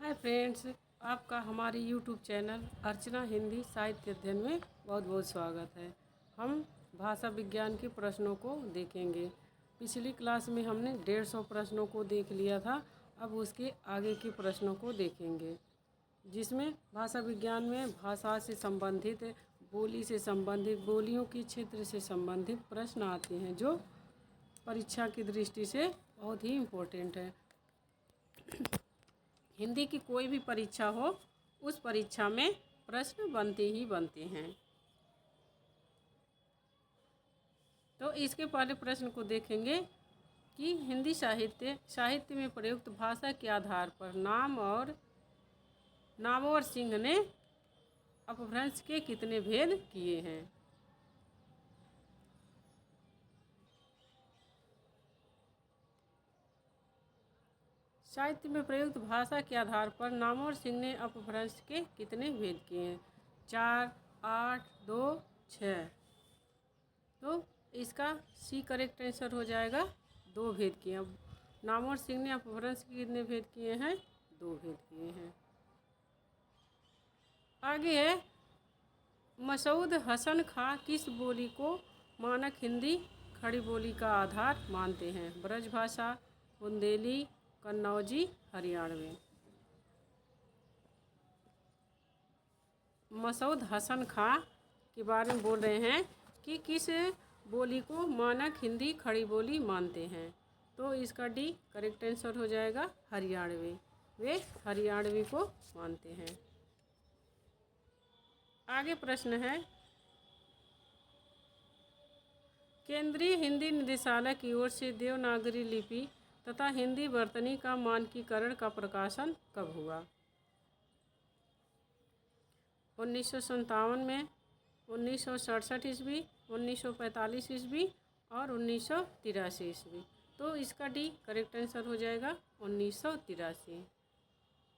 Hi friends, आपका हमारे YouTube channel अर्चना हिंदी साहित्य अध्ययन में बहुत बहुत स्वागत है। हम भाषा विज्ञान के प्रश्नों को देखेंगे। पिछली क्लास में हमने 150 प्रश्नों को देख लिया था। अब उसके आगे के प्रश्नों को देखेंगे, जिसमें भाषा विज्ञान में भाषा से संबंधित, बोली से संबंधित, बोलियों के क्षेत्र से संबंधित प्रश्न आते हैं, जो परीक्षा की दृष्टि से बहुत ही इम्पोर्टेंट है। हिंदी की कोई भी परीक्षा हो, उस परीक्षा में प्रश्न बनते ही बनते हैं। तो इसके पहले प्रश्न को देखेंगे कि हिंदी साहित्य में प्रयुक्त भाषा के आधार पर नामवर सिंह ने अपभ्रंश के कितने भेद किए हैं। साहित्य में प्रयुक्त भाषा के आधार पर नामवर सिंह ने अपभ्रंश के कितने भेद किए हैं? 4, 8, 2, 6। तो इसका सी करेक्ट आंसर हो जाएगा। 2 भेद किए। अब नामवर सिंह ने अपभ्रंश के कितने भेद किए हैं? 2 भेद किए हैं। आगे है, मसूद हसन खां किस बोली को मानक हिंदी खड़ी बोली का आधार मानते हैं? ब्रजभाषा, बुंदेली, कन्नौजी, हरियाणवी। मसूद हसन खां के बारे में बोल रहे हैं कि किस बोली को मानक हिंदी खड़ी बोली मानते हैं। तो इसका डी करेक्ट आंसर हो जाएगा, हरियाणवी। वे हरियाणवी को मानते हैं। आगे प्रश्न है, केंद्रीय हिंदी निदेशालय की ओर से देवनागरी लिपि तथा हिंदी वर्तनी का मानकीकरण का प्रकाशन कब हुआ? 1957 में, 1967 ईस्वी, 1945 ईस्वी और 1983 ईस्वी। तो इसका डी करेक्ट आंसर हो जाएगा, 1983।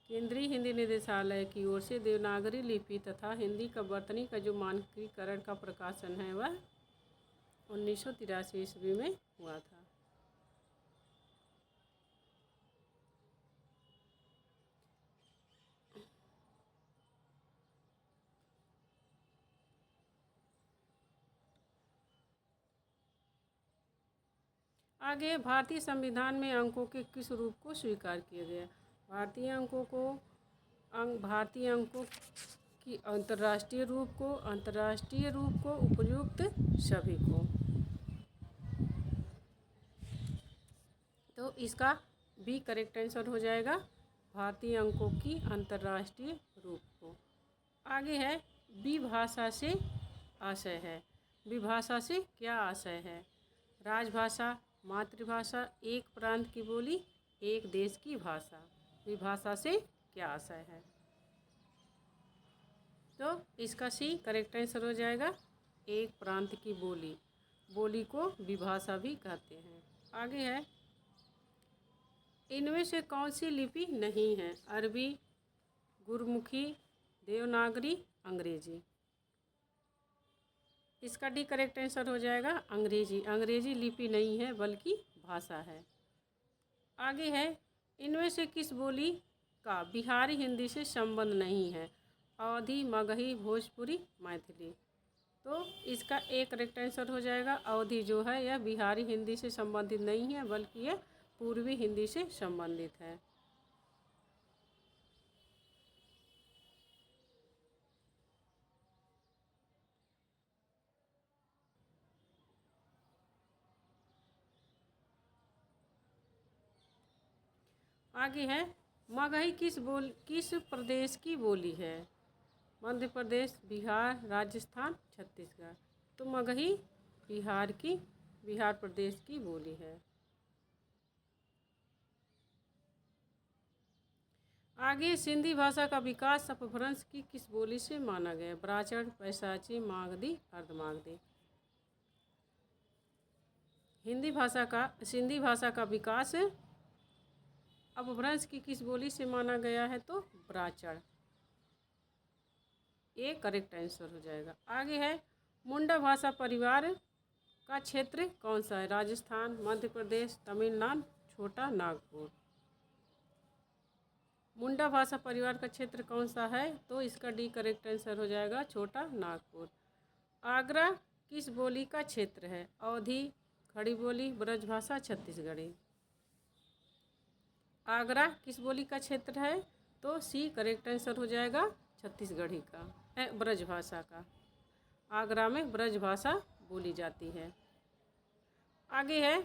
केंद्रीय हिंदी निदेशालय की ओर से देवनागरी लिपि तथा हिंदी का वर्तनी का जो मानकीकरण का प्रकाशन है, वह 1983 ईस्वी में हुआ था। आगे, भारतीय संविधान में अंकों के किस रूप को स्वीकार किया गया? भारतीय अंकों की अंतर्राष्ट्रीय रूप को उपयुक्त सभी को। तो इसका बी करेक्ट आंसर हो जाएगा, भारतीय अंकों की अंतर्राष्ट्रीय रूप को। आगे है, विभाषा से आशय है। विभाषा से क्या आशय है? राजभाषा, मातृभाषा, एक प्रांत की बोली, एक देश की भाषा। विभाषा से क्या आशय है? तो इसका सी करेक्ट आंसर हो जाएगा, एक प्रांत की बोली। बोली को विभाषा भी कहते हैं। आगे है, इनमें से कौन सी लिपि नहीं है? अरबी, गुरमुखी, देवनागरी, अंग्रेजी। इसका डी करेक्ट आंसर हो जाएगा, अंग्रेजी। अंग्रेजी लिपि नहीं है, बल्कि भाषा है। आगे है, इनमें से किस बोली का बिहारी हिंदी से संबंध नहीं है? अवधी, मगही, भोजपुरी, मैथिली। तो इसका एक करेक्ट आंसर हो जाएगा, अवधी जो है यह बिहारी हिंदी से संबंधित नहीं है, बल्कि यह पूर्वी हिंदी से संबंधित है। आगे है, मगही किस प्रदेश की बोली है? मध्य प्रदेश, बिहार, राजस्थान, छत्तीसगढ़। तो मगही बिहार प्रदेश की बोली है। आगे, सिंधी भाषा का विकास अपभ्रंश की किस बोली से माना गया? ब्राह्मण, पैशाची, मागधी, अर्धमागधी। सिंधी भाषा का विकास अपभ्रंश की किस बोली से माना गया है? तो ब्राह्मण। ये करेक्ट आंसर हो जाएगा। आगे है, मुंडा भाषा परिवार का क्षेत्र कौन सा है? राजस्थान, मध्य प्रदेश, तमिलनाडु, छोटा नागपुर। मुंडा भाषा परिवार का क्षेत्र कौन सा है? तो इसका डी करेक्ट आंसर हो जाएगा छोटा नागपुर। आगरा किस बोली का क्षेत्र है? अवधी, खड़ी बोली, ब्रजभाषा, छत्तीसगढ़ी। आगरा किस बोली का क्षेत्र है? तो सी करेक्ट आंसर हो जाएगा छत्तीसगढ़ी का, ब्रजभाषा का। आगरा में ब्रजभाषा बोली जाती है। आगे है,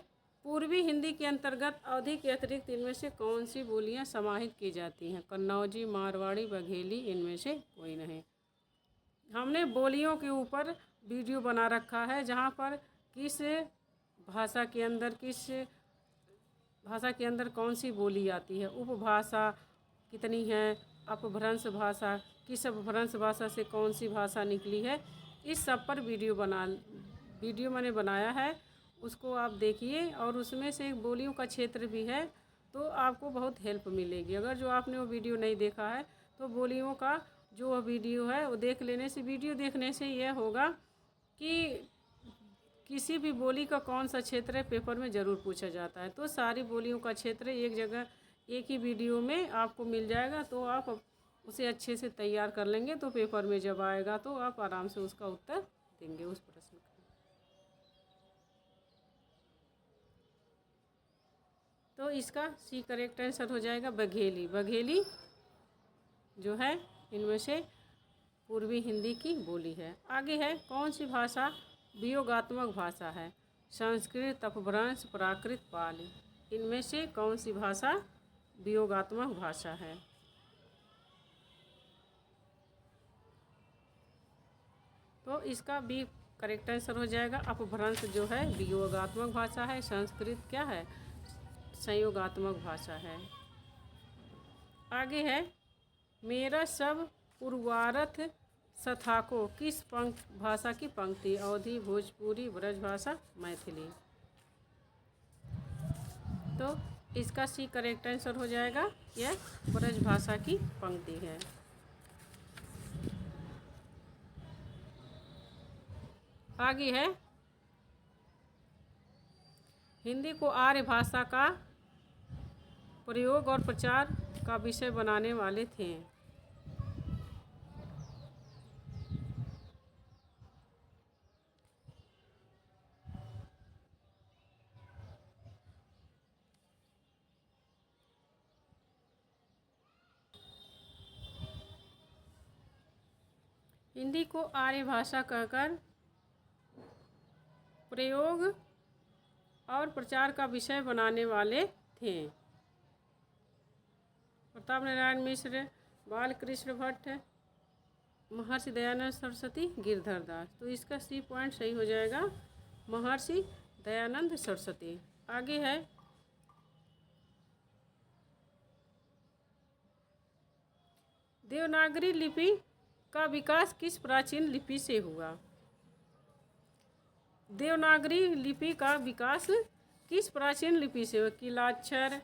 पूर्वी हिंदी के अंतर्गत अवधी के अतिरिक्त इनमें से कौन सी बोलियां समाहित की जाती हैं? कन्नौजी, मारवाड़ी, बघेली, इनमें से कोई नहीं। हमने बोलियों के ऊपर वीडियो बना रखा है जहां पर किस भाषा के अंदर कौन सी बोली आती है, उपभाषा कितनी है, अपभ्रंश भाषा, किस अपभ्रंश भाषा से कौन सी भाषा निकली है, इस सब पर वीडियो मैंने बनाया है, उसको आप देखिए। और उसमें से एक बोलियों का क्षेत्र भी है, तो आपको बहुत हेल्प मिलेगी। अगर जो आपने वो वीडियो नहीं देखा है तो बोलियों का जो वीडियो है वो देख लेने से, वीडियो देखने से यह होगा कि किसी भी बोली का कौन सा क्षेत्र है पेपर में ज़रूर पूछा जाता है। तो सारी बोलियों का क्षेत्र एक जगह एक ही वीडियो में आपको मिल जाएगा, तो आप उसे अच्छे से तैयार कर लेंगे तो पेपर में जब आएगा तो आप आराम से उसका उत्तर देंगे उस प्रश्न का। तो इसका सी करेक्ट आंसर हो जाएगा बघेली। बघेली जो है इनमें से पूर्वी हिंदी की बोली है। आगे है, कौन सी भाषा वियोगात्मक भाषा है? संस्कृत, अपभ्रंश, प्राकृत, पाली। इनमें से कौन सी भाषा वियोगात्मक भाषा है? तो इसका बी करेक्ट आंसर हो जाएगा अपभ्रंश जो है वियोगात्मक भाषा है। संस्कृत क्या है? संयोगात्मक भाषा है। आगे है, मेरा सब उर्वारथ सथाको किस भाषा की पंक्ति? अवधी, भोजपुरी, ब्रजभाषा, मैथिली। तो इसका सी करेक्ट आंसर हो जाएगा, यह ब्रजभाषा की पंक्ति है। आगे है, हिंदी को आर्य भाषा का प्रयोग और प्रचार का विषय बनाने वाले थे। हिंदी को आर्य भाषा कहकर प्रयोग और प्रचार का विषय बनाने वाले थे प्रताप नारायण मिश्र, बालकृष्ण भट्ट, महर्षि दयानंद सरस्वती, गिरधर दास। तो इसका सी पॉइंट सही हो जाएगा महर्षि दयानंद सरस्वती। आगे है, देवनागरी लिपि का विकास किस प्राचीन लिपि से हुआ? देवनागरी लिपि का विकास किस प्राचीन लिपि से हुआ? किलाक्षर,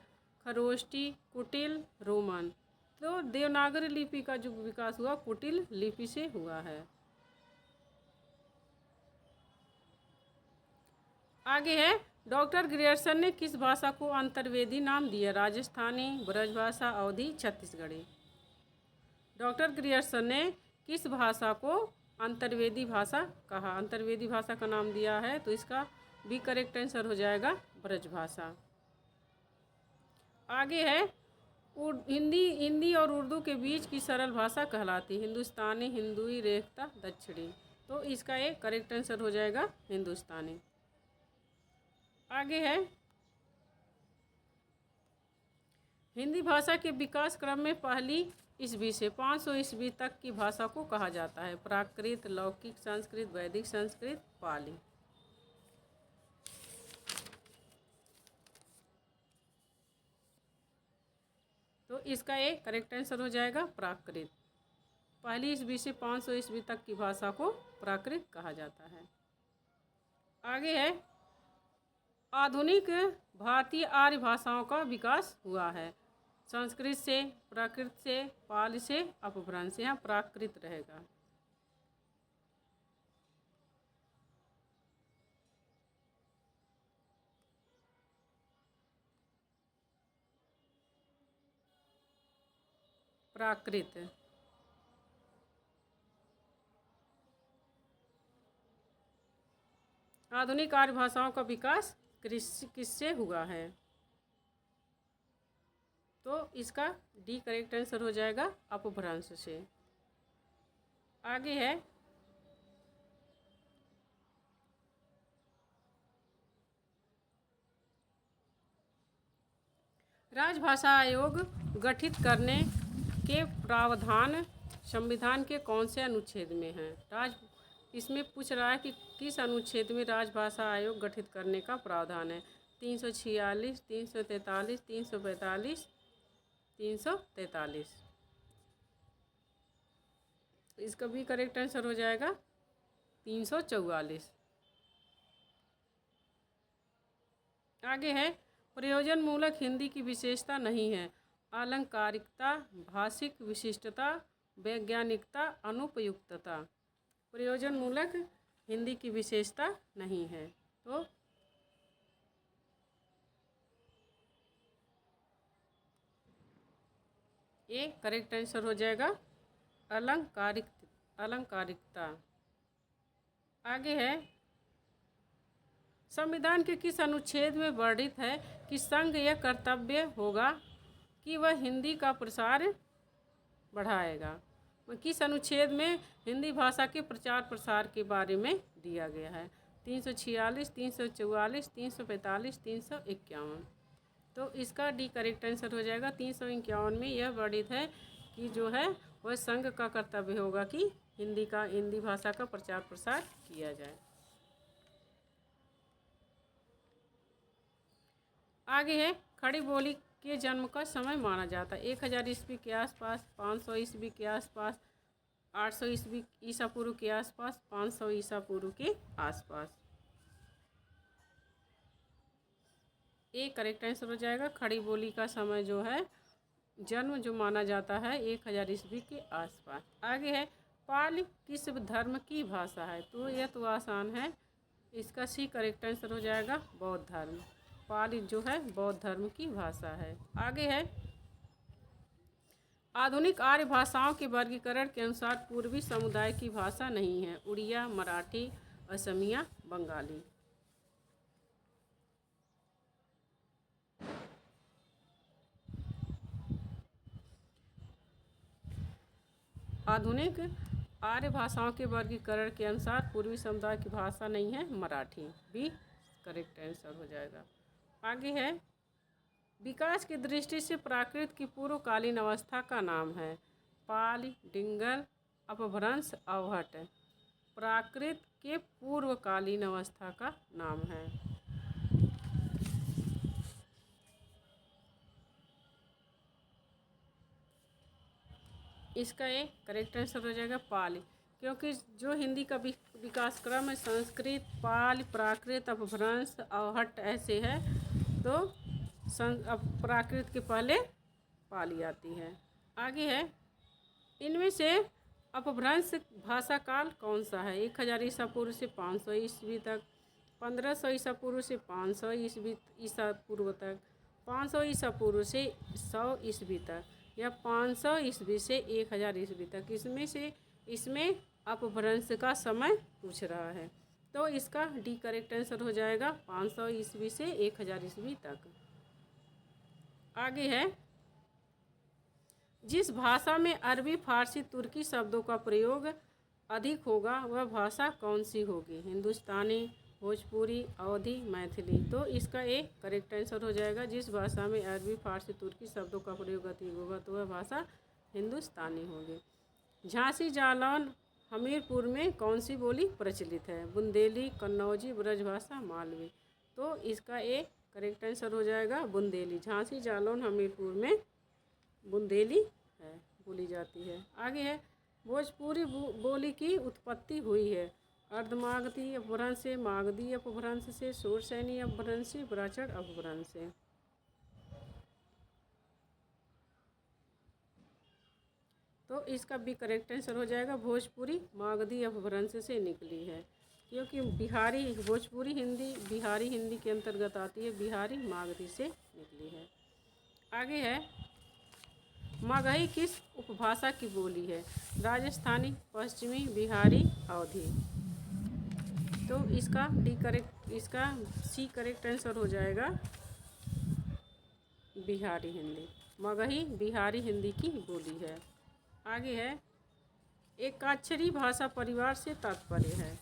खरोष्टी, कुटिल, रोमन। तो देवनागरी लिपि का जो विकास हुआ कुटिल लिपि से हुआ है। आगे है, डॉक्टर ग्रियर्सन ने किस भाषा को अंतर्वेदी नाम दिया? राजस्थानी, ब्रजभाषा, अवधी, छत्तीसगढ़ी। डॉक्टर ग्रियर्सन ने किस भाषा को अंतर्वेदी भाषा कहा, अंतर्वेदी भाषा का नाम दिया है? तो इसका बी करेक्ट आंसर हो जाएगा ब्रजभाषा। आगे है, हिंदी और उर्दू के बीच की सरल भाषा कहलाती? हिंदुस्तानी, हिंदुई, रेख्ता, दक्षिणी। तो इसका एक करेक्ट आंसर हो जाएगा हिंदुस्तानी। आगे है, हिंदी भाषा के विकास क्रम में पहली ईस्वी से 500 ईस्वी तक की भाषा को कहा जाता है? प्राकृत, लौकिक संस्कृत, वैदिक संस्कृत, पाली। तो इसका एक करेक्ट आंसर हो जाएगा प्राकृत। पहली ईस्वी से 500 ईस्वी तक की भाषा को प्राकृत कहा जाता है। आगे है, आधुनिक भारतीय आर्य भाषाओं का विकास हुआ है? संस्कृत से, प्राकृत से, पाली से, अपभ्रंश। यहाँ प्राकृत रहेगा। प्राकृत। आधुनिक आर्य भाषाओं का विकास किससे हुआ है? तो इसका डी करेक्ट आंसर हो जाएगा अपभ्रंश से। आगे है राजभाषा आयोग गठित करने के प्रावधान संविधान के कौन से अनुच्छेद में हैं? इसमें पूछ रहा है कि किस अनुच्छेद में राजभाषा आयोग गठित करने का प्रावधान है। 346, 343, 345, 343। इसका भी करेक्ट आंसर हो जाएगा 344। आगे है प्रयोजन मूलक हिंदी की विशेषता नहीं है। अलंकारिकता, भाषिक विशिष्टता, वैज्ञानिकता, अनुपयुक्तता। प्रयोजन मूलक हिंदी की विशेषता नहीं है। तो ये करेक्ट आंसर हो जाएगा अलंकारिकता। आगे है संविधान के किस अनुच्छेद में वर्णित है कि संघ यह कर्तव्य होगा कि वह हिंदी का प्रसार बढ़ाएगा? किस अनुच्छेद में हिंदी भाषा के प्रचार प्रसार के बारे में दिया गया है? 346, 344, 345, 351। तो इसका डी करेक्ट आंसर हो जाएगा 351 में यह वर्णित है कि जो है वह संघ का कर्तव्य होगा कि हिंदी भाषा का प्रचार प्रसार किया जाए। आगे है खड़ी बोली के जन्म का समय माना जाता है 1000 ईस्वी के आसपास, 500 ईस्वी के आसपास, 800 ईसा पूर्व के आसपास, 500 ईसा पूर्व के आसपास। ये करेक्ट आंसर हो जाएगा। खड़ी बोली का समय जो है जन्म जो माना जाता है 1000 ईस्वी के आसपास। आगे है पाली किस धर्म की भाषा है? तो यह तो आसान है, इसका सी करेक्ट आंसर हो जाएगा बौद्ध धर्म। पाली जो है बौद्ध धर्म की भाषा है। आगे है आधुनिक आर्य भाषाओं के वर्गीकरण के अनुसार पूर्वी समुदाय की भाषा नहीं है। उड़िया, मराठी, असमिया, बंगाली। आधुनिक आर्य भाषाओं के वर्गीकरण के अनुसार पूर्वी समुदाय की भाषा नहीं है मराठी। भी करेक्ट आंसर हो जाएगा। आगे है विकास की दृष्टि से प्राकृत की पूर्वकालीन अवस्था का नाम है। पाल, डिंगल, अपभ्रंश, अवहट। प्राकृत के पूर्वकालीन अवस्था का नाम है। इसका एक करेक्ट आंसर हो जाएगा पाली, क्योंकि जो हिंदी का विकास क्रम है संस्कृत, पाल, प्राकृत, अपभ्रंश, अवहट ऐसे है, तो प्राकृत के पहले पाली आती है। आगे है इनमें से अपभ्रंश भाषा काल कौन सा है? 1000 ईसा पूर्व से 500 ईस्वी तक, 1500 ईसा पूर्व से 500 ईसा पूर्व तक, 500 ईसा पूर्व से 100 ईस्वी तक, या 500 ईस्वी से 1000 ईस्वी तक। इसमें अपभ्रंश का समय पूछ रहा है, तो इसका डी करेक्ट आंसर हो जाएगा 500 ईस्वी से 1000 ईस्वी तक। आगे है जिस भाषा में अरबी, फारसी, तुर्की शब्दों का प्रयोग अधिक होगा वह भाषा कौन सी होगी? हिंदुस्तानी, भोजपुरी, अवधी, मैथिली। तो इसका एक करेक्ट आंसर हो जाएगा जिस भाषा में अरबी, फारसी, तुर्की शब्दों का प्रयोग अधिक होगा तो वह भाषा हिंदुस्तानी होगी। झांसी, जालौन, हमीरपुर में कौन सी बोली प्रचलित है? बुंदेली, कन्नौजी, ब्रजभाषा, मालवी। तो इसका एक करेक्ट आंसर हो जाएगा बुंदेली। झांसी, जालौन, हमीरपुर में बुंदेली है बोली जाती है। आगे है भोजपुरी बोली की उत्पत्ति हुई है अर्धमागधी अपभ्रंश से, मागधी अपभ्रंश से, शूरसैनी अपभ्रंश से, ब्राह्मण अपभ्रंश से। तो इसका भी करेक्ट आंसर हो जाएगा भोजपुरी मागधी अपभ्रंश से निकली है, क्योंकि भोजपुरी हिंदी बिहारी हिंदी के अंतर्गत आती है, बिहारी मागधी से निकली है। आगे है मगही किस उपभाषा की बोली है? राजस्थानी, पश्चिमी, बिहारी, अवधी। तो इसका सी करेक्ट आंसर हो जाएगा बिहारी हिंदी। मगही बिहारी हिंदी की बोली है। आगे है, एकाक्षरी भाषा परिवार से तात्पर्य है?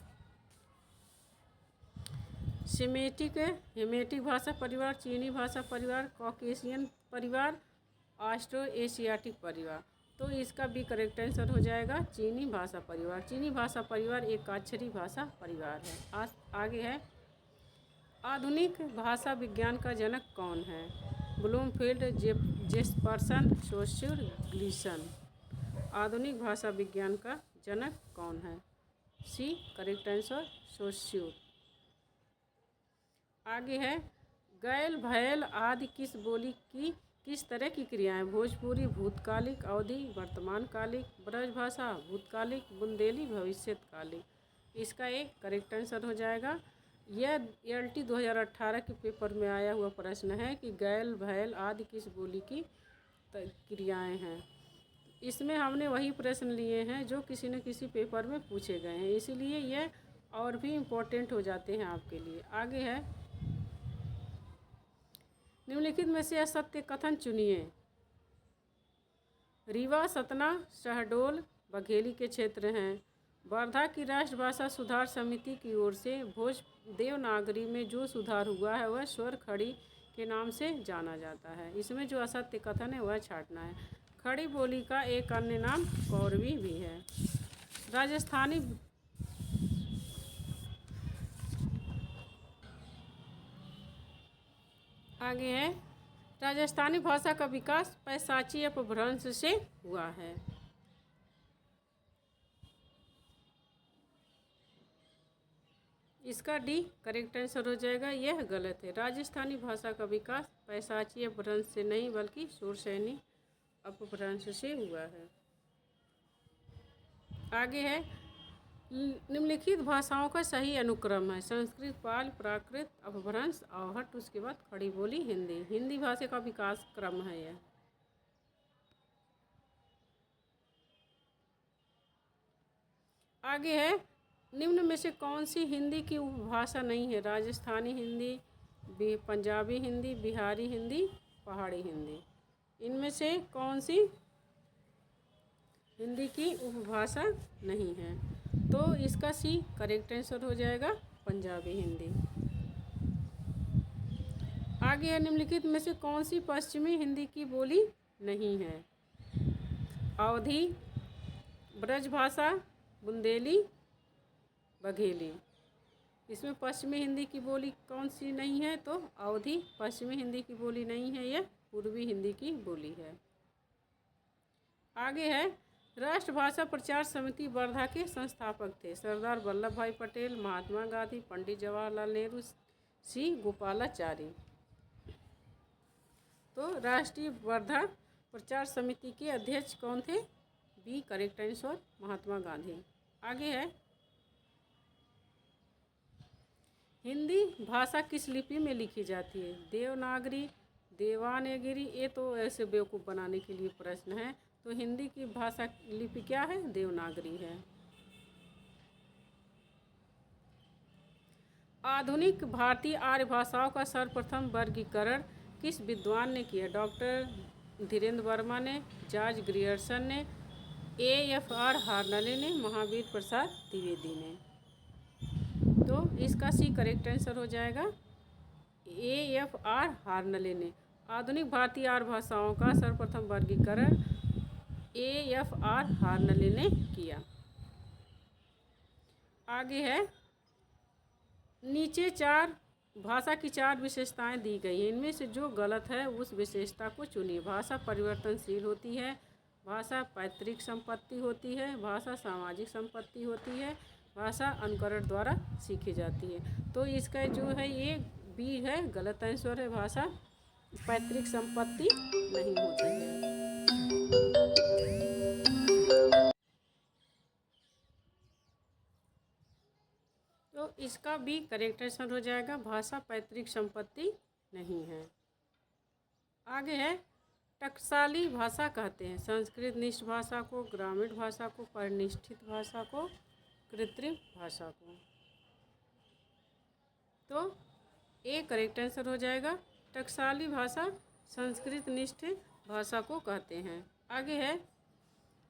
सेमेटिक, हेमेटिक भाषा परिवार, चीनी भाषा परिवार, कॉकेशियन परिवार, ऑस्ट्रो एशियाटिक परिवार। तो इसका भी करेक्ट आंसर हो जाएगा चीनी भाषा परिवार। चीनी भाषा परिवार एकाक्षरी भाषा परिवार है। आगे है, आधुनिक भाषा विज्ञान का जनक कौन है? Bloomfield, Jefferson, Saussure, Gleason. आधुनिक भाषा विज्ञान का जनक कौन है? C correct answer Saussure. आगे है, गैल, भैल आदि किस बोली की किस तरह की क्रियाएं? भोजपुरी, भूतकालिक, अवधी, वर्तमानकालिक, ब्रजभाषा, भूतकालिक, बुंदेली, भविष्यकालिक। इसका एक करेक्ट आंसर हो जाएगा। यह ELT 2018 के पेपर में आया हुआ प्रश्न है कि गैल, भैल आदि किस बोली की क्रियाएं हैं। इसमें हमने वही प्रश्न लिए हैं जो किसी न किसी पेपर में पूछे गए हैं, इसीलिए यह और भी इम्पोर्टेंट हो जाते हैं आपके लिए। आगे है, निम्नलिखित में से असत्य कथन चुनिए। रीवा, सतना, शहडोल, बघेली के क्षेत्र हैं। वर्धा की राष्ट्रभाषा सुधार समिति की ओर से भोज देवनागरी में जो सुधार हुआ है वह स्वर खड़ी के नाम से जाना जाता है। इसमें जो असत्य कथन है वह छांटना है। खड़ी बोली का एक अन्य नाम कौरवी भी है। राजस्थानी आगे है, राजस्थानी भाषा का विकास पैशाची अपभ्रंश से हुआ है। इसका डी करेक्ट आंसर हो जाएगा। यह गलत है। राजस्थानी भाषा का विकास पैशाची अपभ्रंश से नहीं बल्कि शूरसैनी अपभ्रंश से हुआ है। आगे है, निम्नलिखित भाषाओं का सही अनुक्रम है? संस्कृत, पाल, प्राकृत, अपभ्रंश, आहट, उसके बाद खड़ी बोली, हिंदी। हिंदी भाषा का विकास क्रम है यह। आगे है, निम्न में से कौन सी हिंदी की उपभाषा नहीं है? राजस्थानी हिंदी, पंजाबी हिंदी, बिहारी हिंदी, पहाड़ी हिंदी। इनमें से कौन सी हिंदी की उपभाषा नहीं है? तो इसका सी करेक्ट आंसर हो जाएगा पंजाबी हिंदी। आगे है, निम्नलिखित में से कौन सी पश्चिमी हिंदी की बोली नहीं है? अवधी, ब्रजभाषा, बुंदेली, बघेली। इसमें पश्चिमी हिंदी की बोली कौन सी नहीं है? तो अवधी पश्चिमी हिंदी की बोली नहीं है, यह पूर्वी हिंदी की बोली है। आगे है, राष्ट्रभाषा प्रचार समिति वर्धा के संस्थापक थे? सरदार वल्लभ भाई पटेल, महात्मा गांधी, पंडित जवाहरलाल नेहरू, सी गोपालाचारी। तो राष्ट्रीय वर्धा प्रचार समिति के अध्यक्ष कौन थे? B correct answer Mahatma Gandhi. आगे है, हिंदी भाषा किस लिपि में लिखी जाती है? देवनागरी, देवानागरी। ये तो ऐसे बेवकूफ़ बनाने के लिए प्रश्न है। तो हिंदी की भाषा लिपि क्या है? देवनागरी है। आधुनिक भारतीय आर्य भाषाओं का सर्वप्रथम वर्गीकरण किस विद्वान ने किया? डॉक्टर धीरेन्द्र वर्मा ने, जॉर्ज ग्रियर्सन ने, AFR हार्नले ने, महावीर प्रसाद द्विवेदी ने। तो इसका सी करेक्ट आंसर हो जाएगा AFR हार्नले ने। आधुनिक भारतीय आर्य भाषाओं का सर्वप्रथम वर्गीकरण AFR हार्नले ने किया। आगे है, नीचे भाषा की 4 विशेषताएं दी गई हैं। इनमें से जो गलत है उस विशेषता को चुनिए। भाषा परिवर्तनशील होती है, भाषा पैतृक संपत्ति होती है, भाषा सामाजिक संपत्ति होती है, भाषा अनुकरण द्वारा सीखी जाती है। तो इसका जो है ये बी है, गलत आंसर है। भाषा पैतृक संपत्ति नहीं होती है। तो इसका भी करेक्ट आंसर हो जाएगा, भाषा पैतृक संपत्ति नहीं है। आगे है, टकसाली भाषा कहते हैं संस्कृत निष्ठ भाषा को, ग्रामीण भाषा को, परिनिष्ठित भाषा को, कृत्रिम भाषा को। तो ए करेक्ट आंसर हो जाएगा। टकसाली भाषा संस्कृत निष्ठ भाषा को कहते हैं। आगे है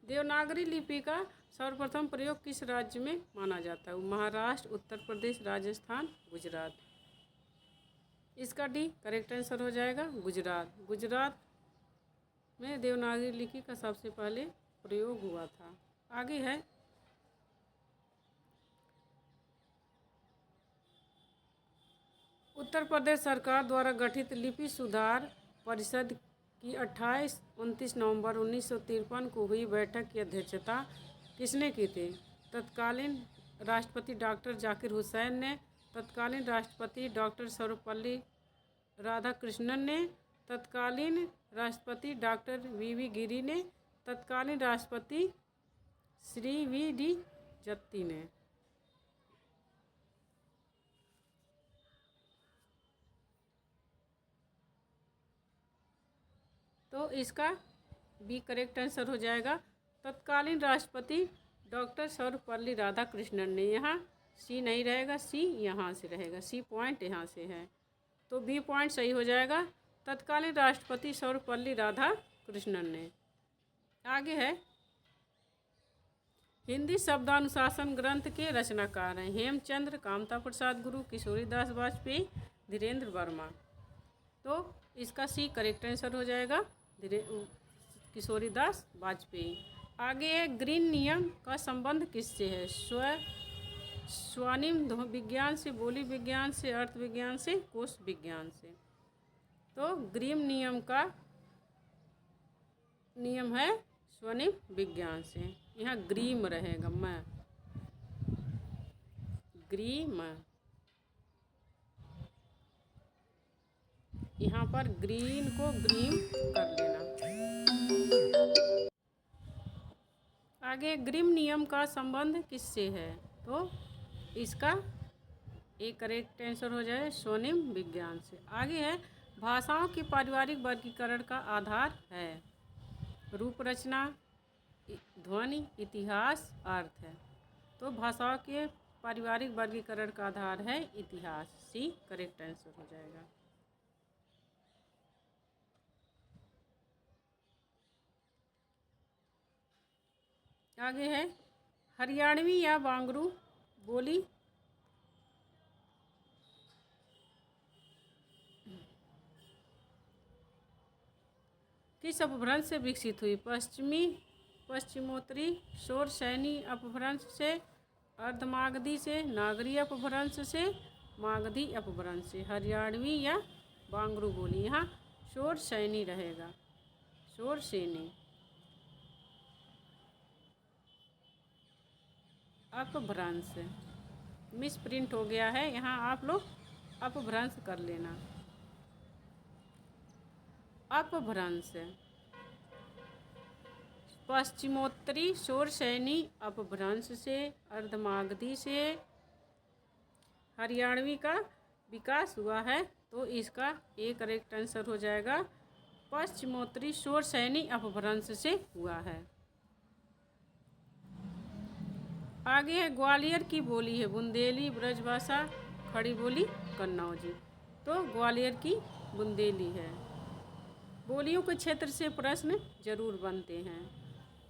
देवनागरी लिपि का सर्वप्रथम प्रयोग किस राज्य में माना जाता है? महाराष्ट्र, उत्तर प्रदेश, राजस्थान, गुजरात। इसका डी करेक्ट आंसर हो जाएगा गुजरात। गुजरात में देवनागरी लिपि का सबसे पहले प्रयोग हुआ था। आगे है उत्तर प्रदेश सरकार द्वारा गठित लिपि सुधार परिषद की 28-29 नवंबर 1953 को हुई बैठक की अध्यक्षता किसने की थी? तत्कालीन राष्ट्रपति डॉक्टर जाकिर हुसैन ने, तत्कालीन राष्ट्रपति डॉक्टर सर्वपल्ली राधाकृष्णन ने, तत्कालीन राष्ट्रपति डॉक्टर वी गिरी ने, तत्कालीन राष्ट्रपति श्री वी जत्ती ने। तो इसका बी करेक्ट आंसर हो जाएगा तत्कालीन राष्ट्रपति डॉक्टर सर्वपल्ली राधाकृष्णन ने। यहाँ सी नहीं रहेगा, सी यहाँ से रहेगा, सी पॉइंट यहाँ से है, तो बी पॉइंट सही हो जाएगा तत्कालीन राष्ट्रपति सर्वपल्ली राधाकृष्णन ने। आगे है हिंदी शब्दानुशासन ग्रंथ के रचनाकार हैं हेमचंद्र, कामता प्रसाद गुरु, किशोरीदास वाजपेयी, धीरेन्द्र वर्मा। तो इसका सी करेक्ट आंसर हो जाएगा किशोरीदास वाजपेयी। आगे है ग्रीन नियम का संबंध किससे है? स्वनिम विज्ञान से, बोली विज्ञान से, अर्थ विज्ञान से, कोश विज्ञान से। तो ग्रीन नियम का नियम है स्वनिम विज्ञान से। यहाँ ग्रीम रहेगा, मैं ग्रीम, यहाँ पर ग्रीन को ग्रीम कर लेना। आगे ग्रीम नियम का संबंध किससे है? तो इसका एक करेक्ट आंसर हो जाए स्वनिम विज्ञान से। आगे है भाषाओं की पारिवारिक वर्गीकरण का आधार है रूप रचना, ध्वनि, इतिहास, अर्थ है। तो भाषाओं के पारिवारिक वर्गीकरण का आधार है इतिहास, सी करेक्ट आंसर हो जाएगा। आगे है हरियाणवी या बांगरू बोली किस अपभ्रंश से विकसित हुई? पश्चिमोत्तरी शोर सैनी अपभ्रंश से, अर्धमागधी से, नागरी अपभ्रंश से, मागधी अपभ्रंश से। हरियाणवी या बांगरू बोली, यहाँ शोर सैनी रहेगा, शोर सैनी। अपभ्रंश मिस प्रिंट हो गया है, यहाँ आप लोग अपभ्रंश कर लेना। अपभ्रंश पश्चिमोत्तरी शोर सैनी अपभ्रंश से, अर्धमागधी से हरियाणवी का विकास हुआ है। तो इसका एक करेक्ट आंसर हो जाएगा पश्चिमोत्तरी शोर सैनी अपभ्रंश से हुआ है। आगे है ग्वालियर की बोली है बुंदेली, ब्रजभाषा, खड़ी बोली, कन्नौजी। तो ग्वालियर की बुंदेली है। बोलियों के क्षेत्र से प्रश्न जरूर बनते हैं,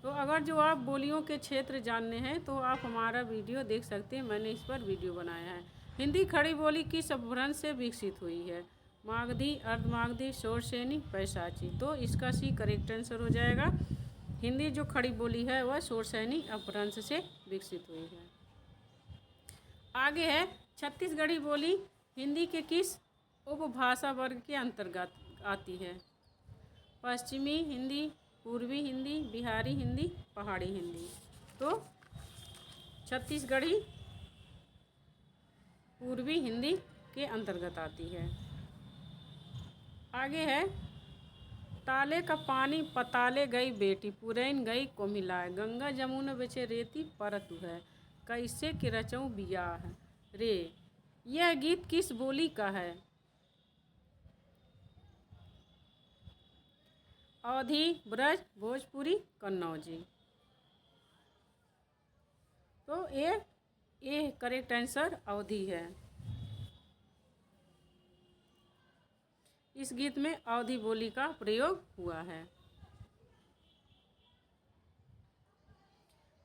तो अगर जो आप बोलियों के क्षेत्र जानने हैं तो आप हमारा वीडियो देख सकते हैं, मैंने इस पर वीडियो बनाया है। हिंदी खड़ी बोली किस अपभ्रंश से विकसित हुई है? मागधी, अर्धमागधी, शोर सैनी, पैशाची। तो इसका सी करेक्ट आंसर हो जाएगा। हिंदी जो खड़ी बोली है वह शोर सैनी अपभ्रंश से विकसित हुई है। आगे है छत्तीसगढ़ी बोली हिंदी के किस उपभाषा वर्ग के अंतर्गत आती है? पश्चिमी हिंदी, पूर्वी हिंदी, बिहारी हिंदी, पहाड़ी हिंदी। तो छत्तीसगढ़ी पूर्वी हिंदी के अंतर्गत आती है। आगे है ताले का पानी पताले गई बेटी, पुरैन गई को मिलाए, गंगा जमुना बेचे रेती परतु है, कैसे के रचऊँ बियाह रे। यह गीत किस बोली का है? अवधी, ब्रज, भोजपुरी, कन्नौजी। तो ये करेक्ट आंसर अवधी है। इस गीत में अवधी बोली का प्रयोग हुआ है।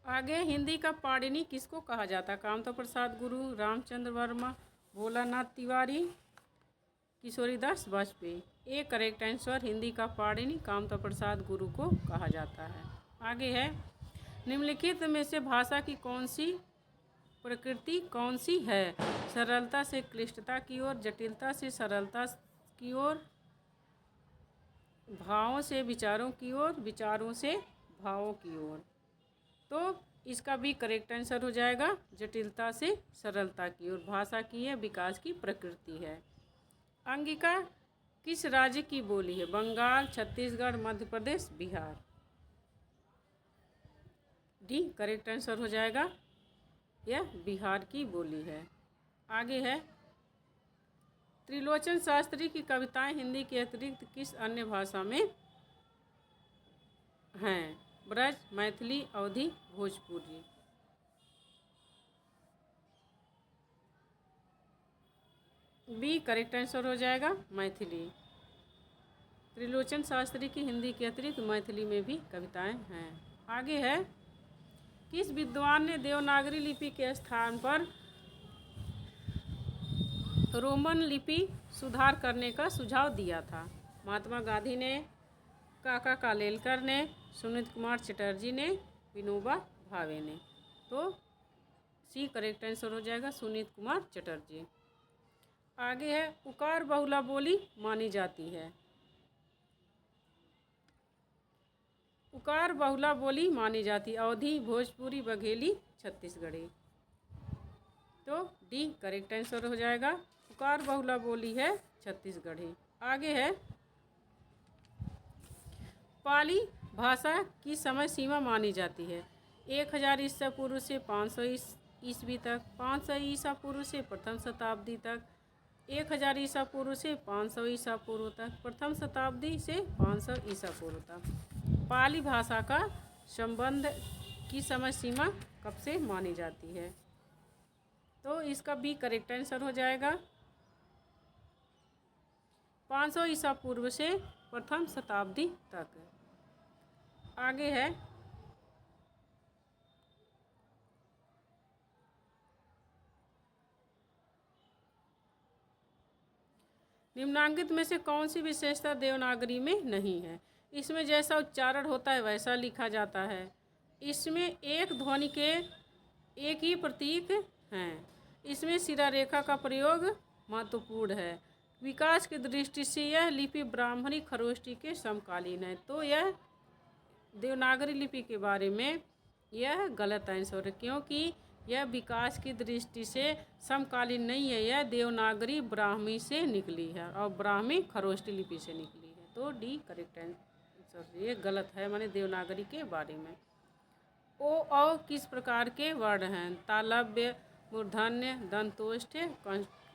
आगे, हिंदी का पाणिनि किसको कहा जाता है? कामता प्रसाद गुरु, Ramchandra Verma, Bholanath Tiwari, Kishoridas Vajpayee. A correct answer, Hindi का पाणिनि कामता प्रसाद गुरु को कहा जाता है। आगे है, निम्नलिखित में से भाषा की कौन सी प्रकृति कौन सी है? सरलता से क्लिष्टता की ओर, जटिलता से सरलता की ओर, भावों से विचारों की ओर, विचारों से भावों की ओर। तो इसका भी करेक्ट आंसर हो जाएगा जटिलता से सरलता की ओर। भाषा की है विकास की प्रकृति है। अंगिका किस राज्य की बोली है? Bengal, Chhattisgarh, Madhya Pradesh, Bihar. D correct answer हो जाएगा, यह बिहार की बोली है। आगे है, त्रिलोचन शास्त्री की कविताएं हिंदी के अतिरिक्त किस अन्य भाषा में हैं? ब्रज, मैथिली, अवधी, भोजपुरी। बी करेक्ट आंसर हो जाएगा मैथिली। त्रिलोचन शास्त्री की हिंदी के अतिरिक्त मैथिली में भी कविताएं हैं। आगे है, किस विद्वान ने देवनागरी लिपि के स्थान पर रोमन लिपि सुधार करने का सुझाव दिया था? महात्मा गांधी ने, काका कालेलकर ने, सुनीत कुमार चटर्जी ने, विनोबा भावे ने। तो सी करेक्ट आंसर हो जाएगा सुनीत कुमार चटर्जी। आगे है, उकार बहुला बोली मानी जाती है? उकार बहुला बोली मानी जाती अवधी, भोजपुरी, बघेली, छत्तीसगढ़ी। तो डी करेक्ट आंसर हो जाएगा, उकार बहुला बोली है छत्तीसगढ़ी। आगे है, पाली भाषा की समय सीमा मानी जाती है? 1000 ईसा पूर्व से 500 ईस्वी तक, 500 ईसा पूर्व से प्रथम शताब्दी तक, 1000 ईसा पूर्व से 500 ईसा पूर्व तक, प्रथम शताब्दी से 500 ईसा पूर्व तक। पाली भाषा का संबंध की समय सीमा कब से मानी जाती है? तो इसका भी करेक्ट आंसर हो जाएगा 500 ईसा पूर्व से प्रथम शताब्दी तक। आगे है, निम्नांकित में से कौन सी विशेषता देवनागरी में नहीं है? इसमें जैसा उच्चारण होता है वैसा लिखा जाता है। इसमें एक ध्वनि के एक ही प्रतीक हैं। इसमें सिरा रेखा का प्रयोग महत्वपूर्ण है। विकास की दृष्टि से यह लिपि ब्राह्मणी खरोष्टी के समकालीन है। तो यह देवनागरी लिपि के बारे में यह गलत आंसर है, क्योंकि यह विकास की दृष्टि से समकालीन नहीं है। यह देवनागरी ब्राह्मी से निकली है और ब्राह्मी खरोष्टी लिपि से निकली है। तो डी करेक्ट आंसर, ये गलत है माने देवनागरी के बारे में। ओ औ किस प्रकार के वर्ण हैं? तालव्य, मूर्धन्य, दंतोष्ठ,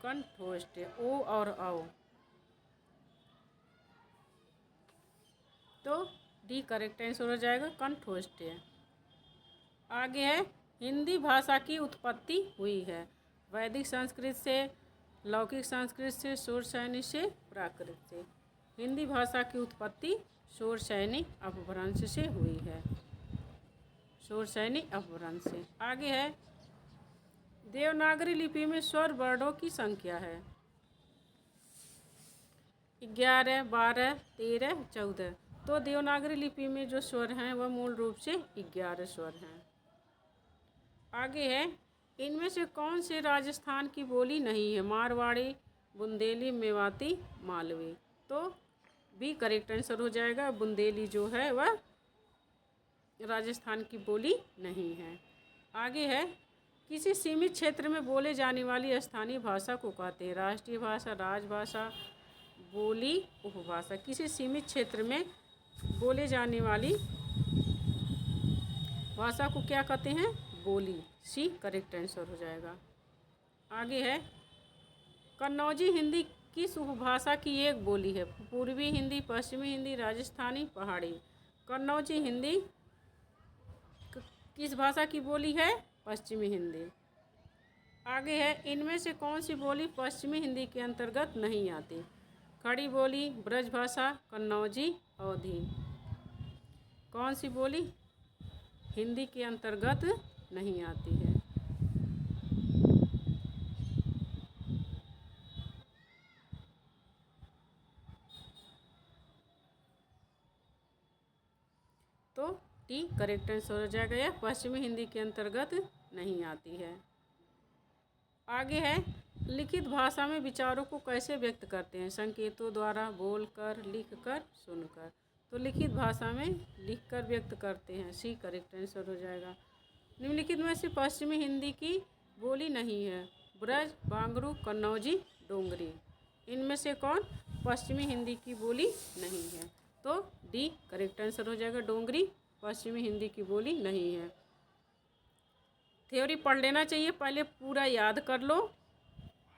कंठोष्ठ। ओ और औ। तो डी करेक्ट आंसर हो जाएगा कंठोष्ठ। आगे है, हिंदी भाषा की उत्पत्ति हुई है? वैदिक संस्कृत से, लौकिक संस्कृत से, शौरसैनी से, प्राकृत से। हिंदी भाषा की उत्पत्ति शौरसैनी अपभ्रंश से हुई है। शौरसैनी अपभ्रंश से। आगे है, देवनागरी लिपि में स्वर वर्णों की संख्या है? 11, 12, 13, 14। तो देवनागरी लिपि में जो स्वर हैं वह मूल रूप से 11 स्वर हैं। आगे है, इनमें से कौन से राजस्थान की बोली नहीं है? मारवाड़ी, बुंदेली, मेवाती, मालवी। तो भी करेक्ट आंसर हो जाएगा, बुंदेली जो है वह राजस्थान की बोली नहीं है। आगे है, किसी सीमित क्षेत्र में बोले जाने वाली स्थानीय भाषा को कहते हैं? राष्ट्रीय भाषा, राजभाषा, बोली, उपभाषा। किसी सीमित क्षेत्र में बोले जाने वाली भाषा को क्या कहते हैं? बोली। सी करेक्ट आंसर हो जाएगा। आगे है, कन्नौजी हिंदी किस उपभाषा की एक बोली है? पूर्वी हिंदी, पश्चिमी हिंदी, राजस्थानी, पहाड़ी। कन्नौजी हिंदी किस भाषा की बोली है? पश्चिमी हिंदी। आगे है, इनमें से कौन सी बोली पश्चिमी हिंदी के अंतर्गत नहीं आती? खड़ी बोली, ब्रजभाषा, कन्नौजी, अवधी। कौन सी बोली हिंदी के अंतर्गत नहीं आती है? तो टी करेक्ट आंसर हो जाएगा, यह पश्चिमी हिंदी के अंतर्गत नहीं आती है। आगे है, लिखित भाषा में विचारों को कैसे व्यक्त करते हैं? संकेतों द्वारा, बोलकर, लिखकर, सुनकर। तो लिखित भाषा में लिखकर व्यक्त करते हैं, सी करेक्ट आंसर हो जाएगा। निम्नलिखित में से पश्चिमी हिंदी की बोली नहीं है? ब्रज, बांगरू, कन्नौजी, डोंगरी। इनमें से कौन पश्चिमी हिंदी की बोली नहीं है? तो डी करेक्ट आंसर हो जाएगा, डोंगरी पश्चिमी हिंदी की बोली नहीं है। थ्योरी पढ़ लेना चाहिए, पहले पूरा याद कर लो।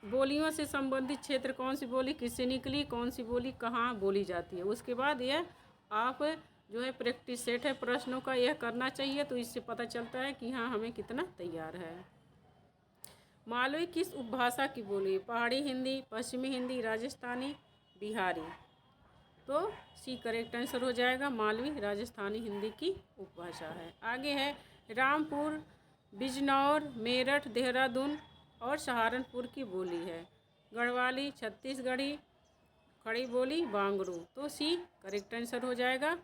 बोलियों से संबंधित क्षेत्र, कौन सी बोली किससे निकली, कौन सी बोली कहाँ बोली जाती है। उसके बाद यह आप जो है प्रैक्टिस सेट है प्रश्नों का, यह करना चाहिए, तो इससे पता चलता है कि हाँ हमें कितना तैयार है। मालवी किस उपभाषा की बोली? पहाड़ी हिंदी, पश्चिमी हिंदी, राजस्थानी, बिहारी। तो सी करेक्ट आंसर हो जाएगा, मालवी राजस्थानी हिंदी की उपभाषा है। आगे है, रामपुर, बिजनौर, मेरठ, देहरादून और सहारनपुर की बोली है? गढ़वाली, छत्तीसगढ़ी, खड़ी बोली, बांगरू। तो सी करेक्ट आंसर हो जाएगा,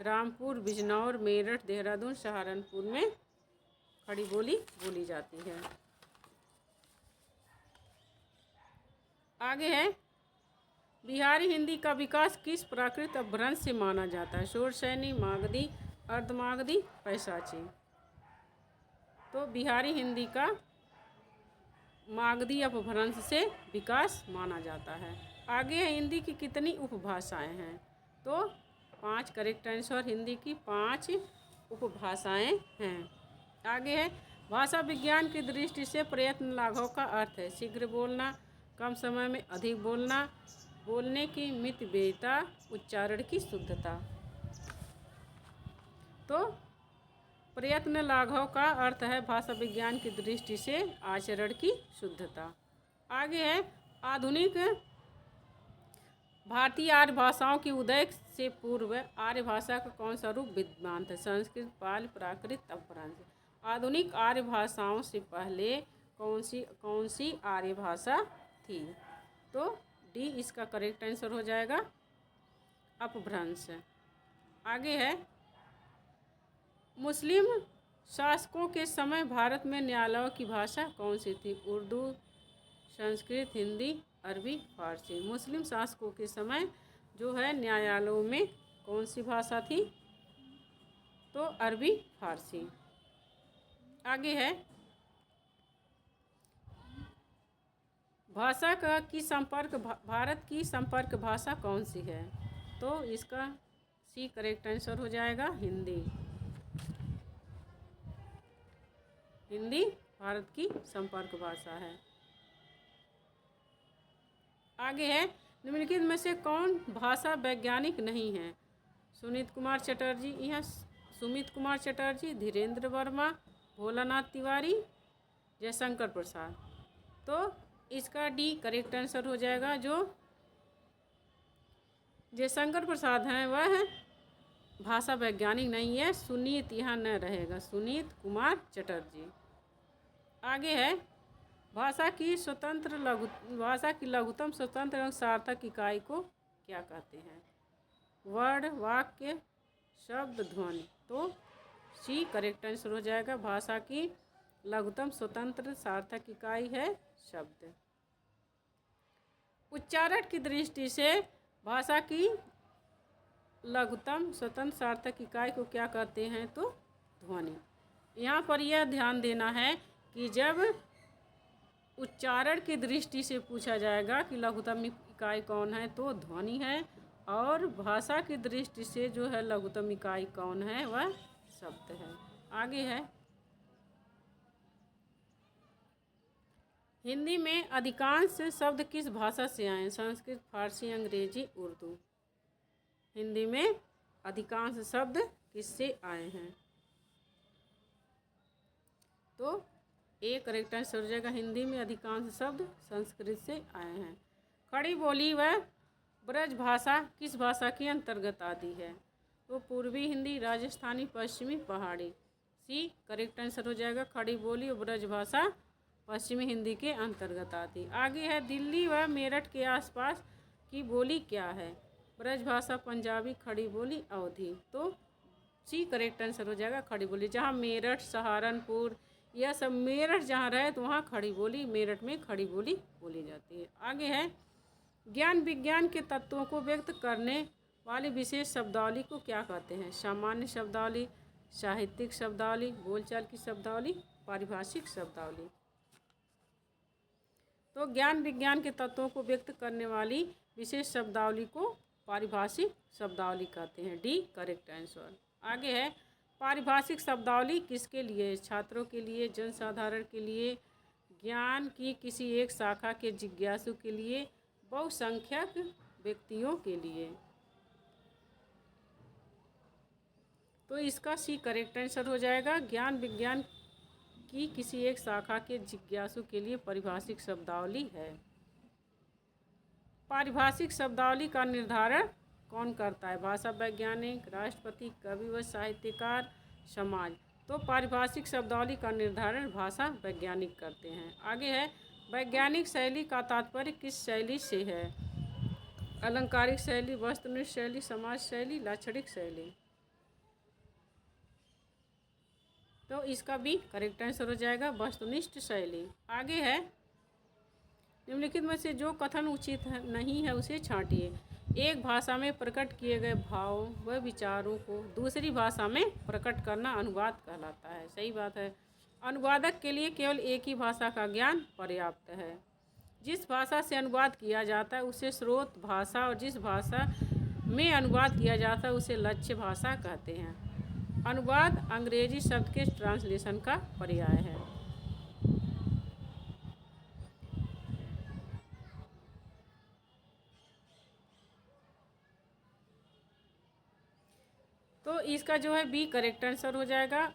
रामपुर, बिजनौर, मेरठ, देहरादून, सहारनपुर में खड़ी बोली बोली जाती है। आगे है, बिहारी हिंदी का विकास किस प्राकृत अपभ्रंश से माना जाता है? शोरशैनी, मागधी, अर्धमागधी, पैशाची। तो बिहारी हिंदी का मागधी अपभ्रंश से विकास माना जाता है। आगे है, हिंदी की कितनी उपभाषाएं हैं? तो 5 करेक्ट आंसर, हिंदी की 5 उपभाषाएं हैं। आगे है, भाषा विज्ञान की दृष्टि से प्रयत्न लाघव का अर्थ है? शीघ्र बोलना, कम समय में अधिक बोलना, बोलने की मितव्ययिता, उच्चारण की शुद्धता। तो प्रयत्न लाघव का अर्थ है भाषा विज्ञान की दृष्टि से आचरण की शुद्धता। आगे है, आधुनिक भारतीय आर्य भाषाओं की उदय से पूर्व आर्य भाषा का कौन सा रूप विद्यमान था? संस्कृत, पाली, प्राकृत, अपभ्रंश। आधुनिक आर्य भाषाओं से पहले कौन सी आर्य भाषा थी? तो डी इसका करेक्ट आंसर हो जाएगा, अपभ्रंश। आगे है, मुस्लिम शासकों के समय भारत में न्यायालयों की भाषा कौन सी थी? उर्दू, संस्कृत, हिंदी, अरबी, फारसी। मुस्लिम शासकों के समय जो है न्यायालयों में कौन सी भाषा थी? तो अरबी, फारसी। आगे है, भाषा का की संपर्क भारत की संपर्क भाषा कौन सी है? तो इसका सी करेक्ट आंसर हो जाएगा, हिंदी। हिंदी भारत की संपर्क भाषा है। आगे है, निम्नलिखित में से कौन भाषा वैज्ञानिक नहीं है? सुमित कुमार चटर्जी, यह सुमित कुमार चटर्जी, धीरेन्द्र वर्मा, भोलानाथ तिवारी, जयशंकर प्रसाद। तो इसका डी करेक्ट आंसर हो जाएगा, जो जयशंकर प्रसाद हैं वह भाषा वैज्ञानिक नहीं है, सुनीत यहाँ न रहेगा, सुनीत कुमार चटर्जी। आगे है, भाषा की लघुतम स्वतंत्र एवं सार्थक इकाई को क्या कहते हैं? वर्ड, वाक्य, शब्द, ध्वनि। तो सी करेक्ट आंसर हो जाएगा, भाषा की लघुतम स्वतंत्र सार्थक इकाई है शब्द। उच्चारण की दृष्टि से भाषा की लघुतम स्वतंत्र सार्थक इकाई को क्या कहते हैं? तो ध्वनि। यहाँ पर यह ध्यान देना है कि जब उच्चारण की दृष्टि से पूछा जाएगा कि लघुतम इकाई कौन है, तो ध्वनि है, और भाषा की दृष्टि से जो है लघुतम इकाई कौन है, वह शब्द है। आगे है, हिंदी में अधिकांश शब्द किस भाषा से आए हैं? संस्कृत, फारसी, अंग्रेजी, उर्दू। हिंदी में अधिकांश शब्द किससे आए हैं? तो ए करेक्ट आंसर हो जाएगा। हिंदी में अधिकांश शब्द संस्कृत से आए हैं। खड़ी बोली व ब्रज भाषा किस भाषा के अंतर्गत आती है? तो पूर्वी हिंदी, राजस्थानी, पश्चिमी, पहाड़ी। सी करेक्ट आंसर हो जाएगा। खड़ी बोली और ब्रज भाषा पश्चिमी हिंदी के अंतर्गत आती। आगे है दिल्ली व मेरठ के आसपास की बोली क्या है? ब्रज भाषा, पंजाबी, खड़ी बोली, अवधी। तो सी करेक्ट आंसर हो जाएगा। खड़ी बोली। जहाँ मेरठ, सहारनपुर, यह सब मेरठ जहाँ रहे तो वहाँ खड़ी बोली, मेरठ में खड़ी बोली बोली जाती है। आगे है ज्ञान विज्ञान के तत्वों को व्यक्त करने वाली विशेष शब्दावली को क्या कहते हैं? सामान्य शब्दावली, साहित्यिक शब्दावली, बोलचाल की शब्दावली, पारिभाषिक शब्दावली। तो ज्ञान विज्ञान के तत्वों को व्यक्त करने वाली विशेष शब्दावली को पारिभाषिक शब्दावली कहते हैं। D correct answer. आगे है पारिभाषिक शब्दावली किसके लिए? छात्रों के लिए, जनसाधारण के लिए, ज्ञान की किसी एक शाखा के जिज्ञासु के लिए, बहुसंख्यक व्यक्तियों के लिए। तो इसका सी करेक्ट आंसर हो जाएगा। ज्ञान विज्ञान की किसी एक शाखा के जिज्ञासु के लिए पारिभाषिक शब्दावली है। पारिभाषिक शब्दावली का निर्धारण कौन करता है? भाषा वैज्ञानिक, राष्ट्रपति, कवि व साहित्यकार, समाज। तो पारिभाषिक शब्दावली का निर्धारण भाषा वैज्ञानिक करते हैं। आगे है वैज्ञानिक शैली का तात्पर्य किस शैली से है? अलंकारिक शैली, वस्तुनिष्ठ शैली, समाज शैली, लाक्षणिक शैली। तो इसका भी करेक्ट आंसर हो जाएगा वस्तुनिष्ठ शैली। आगे है निम्नलिखित में से जो कथन उचित नहीं है उसे छांटिए। एक भाषा में प्रकट किए गए भाव व विचारों को दूसरी भाषा में प्रकट करना अनुवाद कहलाता है। सही बात है। अनुवादक के लिए केवल एक ही भाषा का ज्ञान पर्याप्त है। जिस भाषा से अनुवाद किया जाता है उसे स्रोत भाषा और जिस भाषा में अनुवाद किया जाता है उसे लक्ष्य भाषा कहते हैं। अनुवाद अंग्रेजी शब्द के ट्रांसलेशन का पर्याय है। तो इसका जो है बी करेक्ट आंसर हो जाएगा।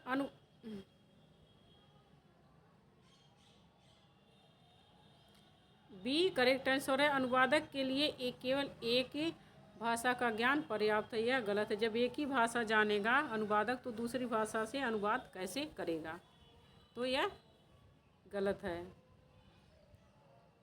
बी करेक्ट आंसर है। अनुवादक के लिए केवल एक ही भाषा का ज्ञान पर्याप्त है। यह गलत है। जब एक ही भाषा जानेगा अनुवादक तो दूसरी भाषा से अनुवाद कैसे करेगा? तो यह गलत है।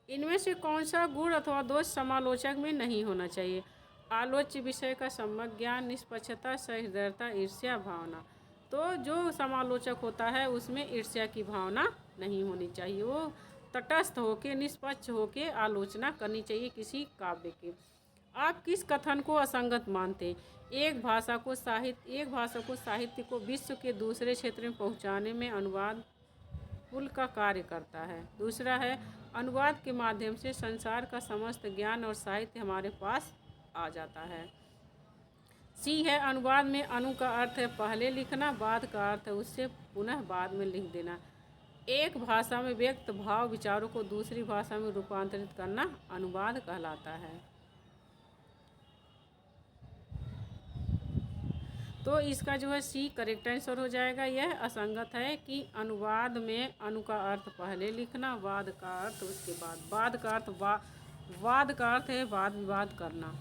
इनमें से कौन सा गुण अथवा दोष समालोचक में नहीं होना चाहिए? आलोच्य विषय का सम्यक ज्ञान, निष्पक्षता, सहृदयता, ईर्ष्या भावना। तो जो समालोचक होता है उसमें ईर्ष्या की भावना नहीं होनी चाहिए। वो तटस्थ होकर, निष्पक्ष होकर आलोचना करनी चाहिए किसी काव्य की। आप किस कथन को असंगत मानते? एक भाषा को साहित्य को विश्व के दूसरे क्षेत्र में पहुंचाने में अनुवाद पुल का कार्य करता है। दूसरा है अनुवाद के माध्यम से संसार का समस्त ज्ञान और साहित्य हमारे पास आ जाता है। सी है अनुवाद में अनु का अर्थ है पहले लिखना, बाद का अर्थ है उससे पुनः बाद में लिख देना। एक भाषा में व्यक्त भाव विचारों को दूसरी भाषा में रूपांतरित करना अनुवाद कहलाता है। तो इसका जो है सी करेक्ट आंसर हो जाएगा। यह असंगत है कि अनुवाद में अनु का अर्थ पहले लिखना, वाद का अर्थ उसके बाद। वाद का अर्थ वाद का अर्थ है वाद विवाद करना।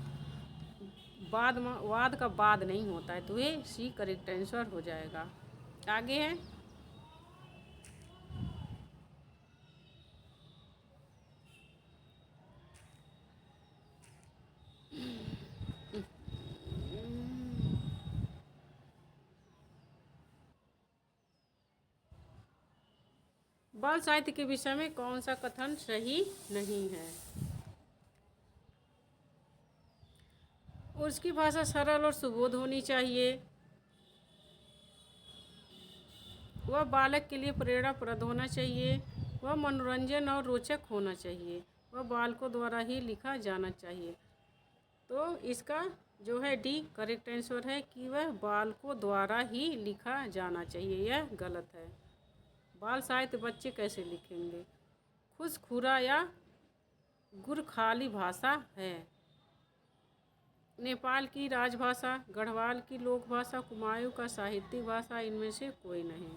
वाद का बाद नहीं होता है। तो ये सी करेक्ट आंसर हो जाएगा। आगे है बाल साहित्य के विषय में कौन सा कथन सही नहीं है? उसकी भाषा सरल और सुबोध होनी चाहिए। वह बालक के लिए प्रेरणाप्रद होना चाहिए। वह मनोरंजन और रोचक होना चाहिए। वह बालकों द्वारा ही लिखा जाना चाहिए। तो इसका जो है डी करेक्ट आंसर है कि वह बालकों द्वारा ही लिखा जाना चाहिए। यह गलत है। बाल साहित्य बच्चे कैसे लिखेंगे? खुसखुरा या गुरखाली भाषा है। नेपाल की राजभाषा, गढ़वाल की लोकभाषा, कुमायूं का साहित्यिक भाषा, इनमें से कोई नहीं।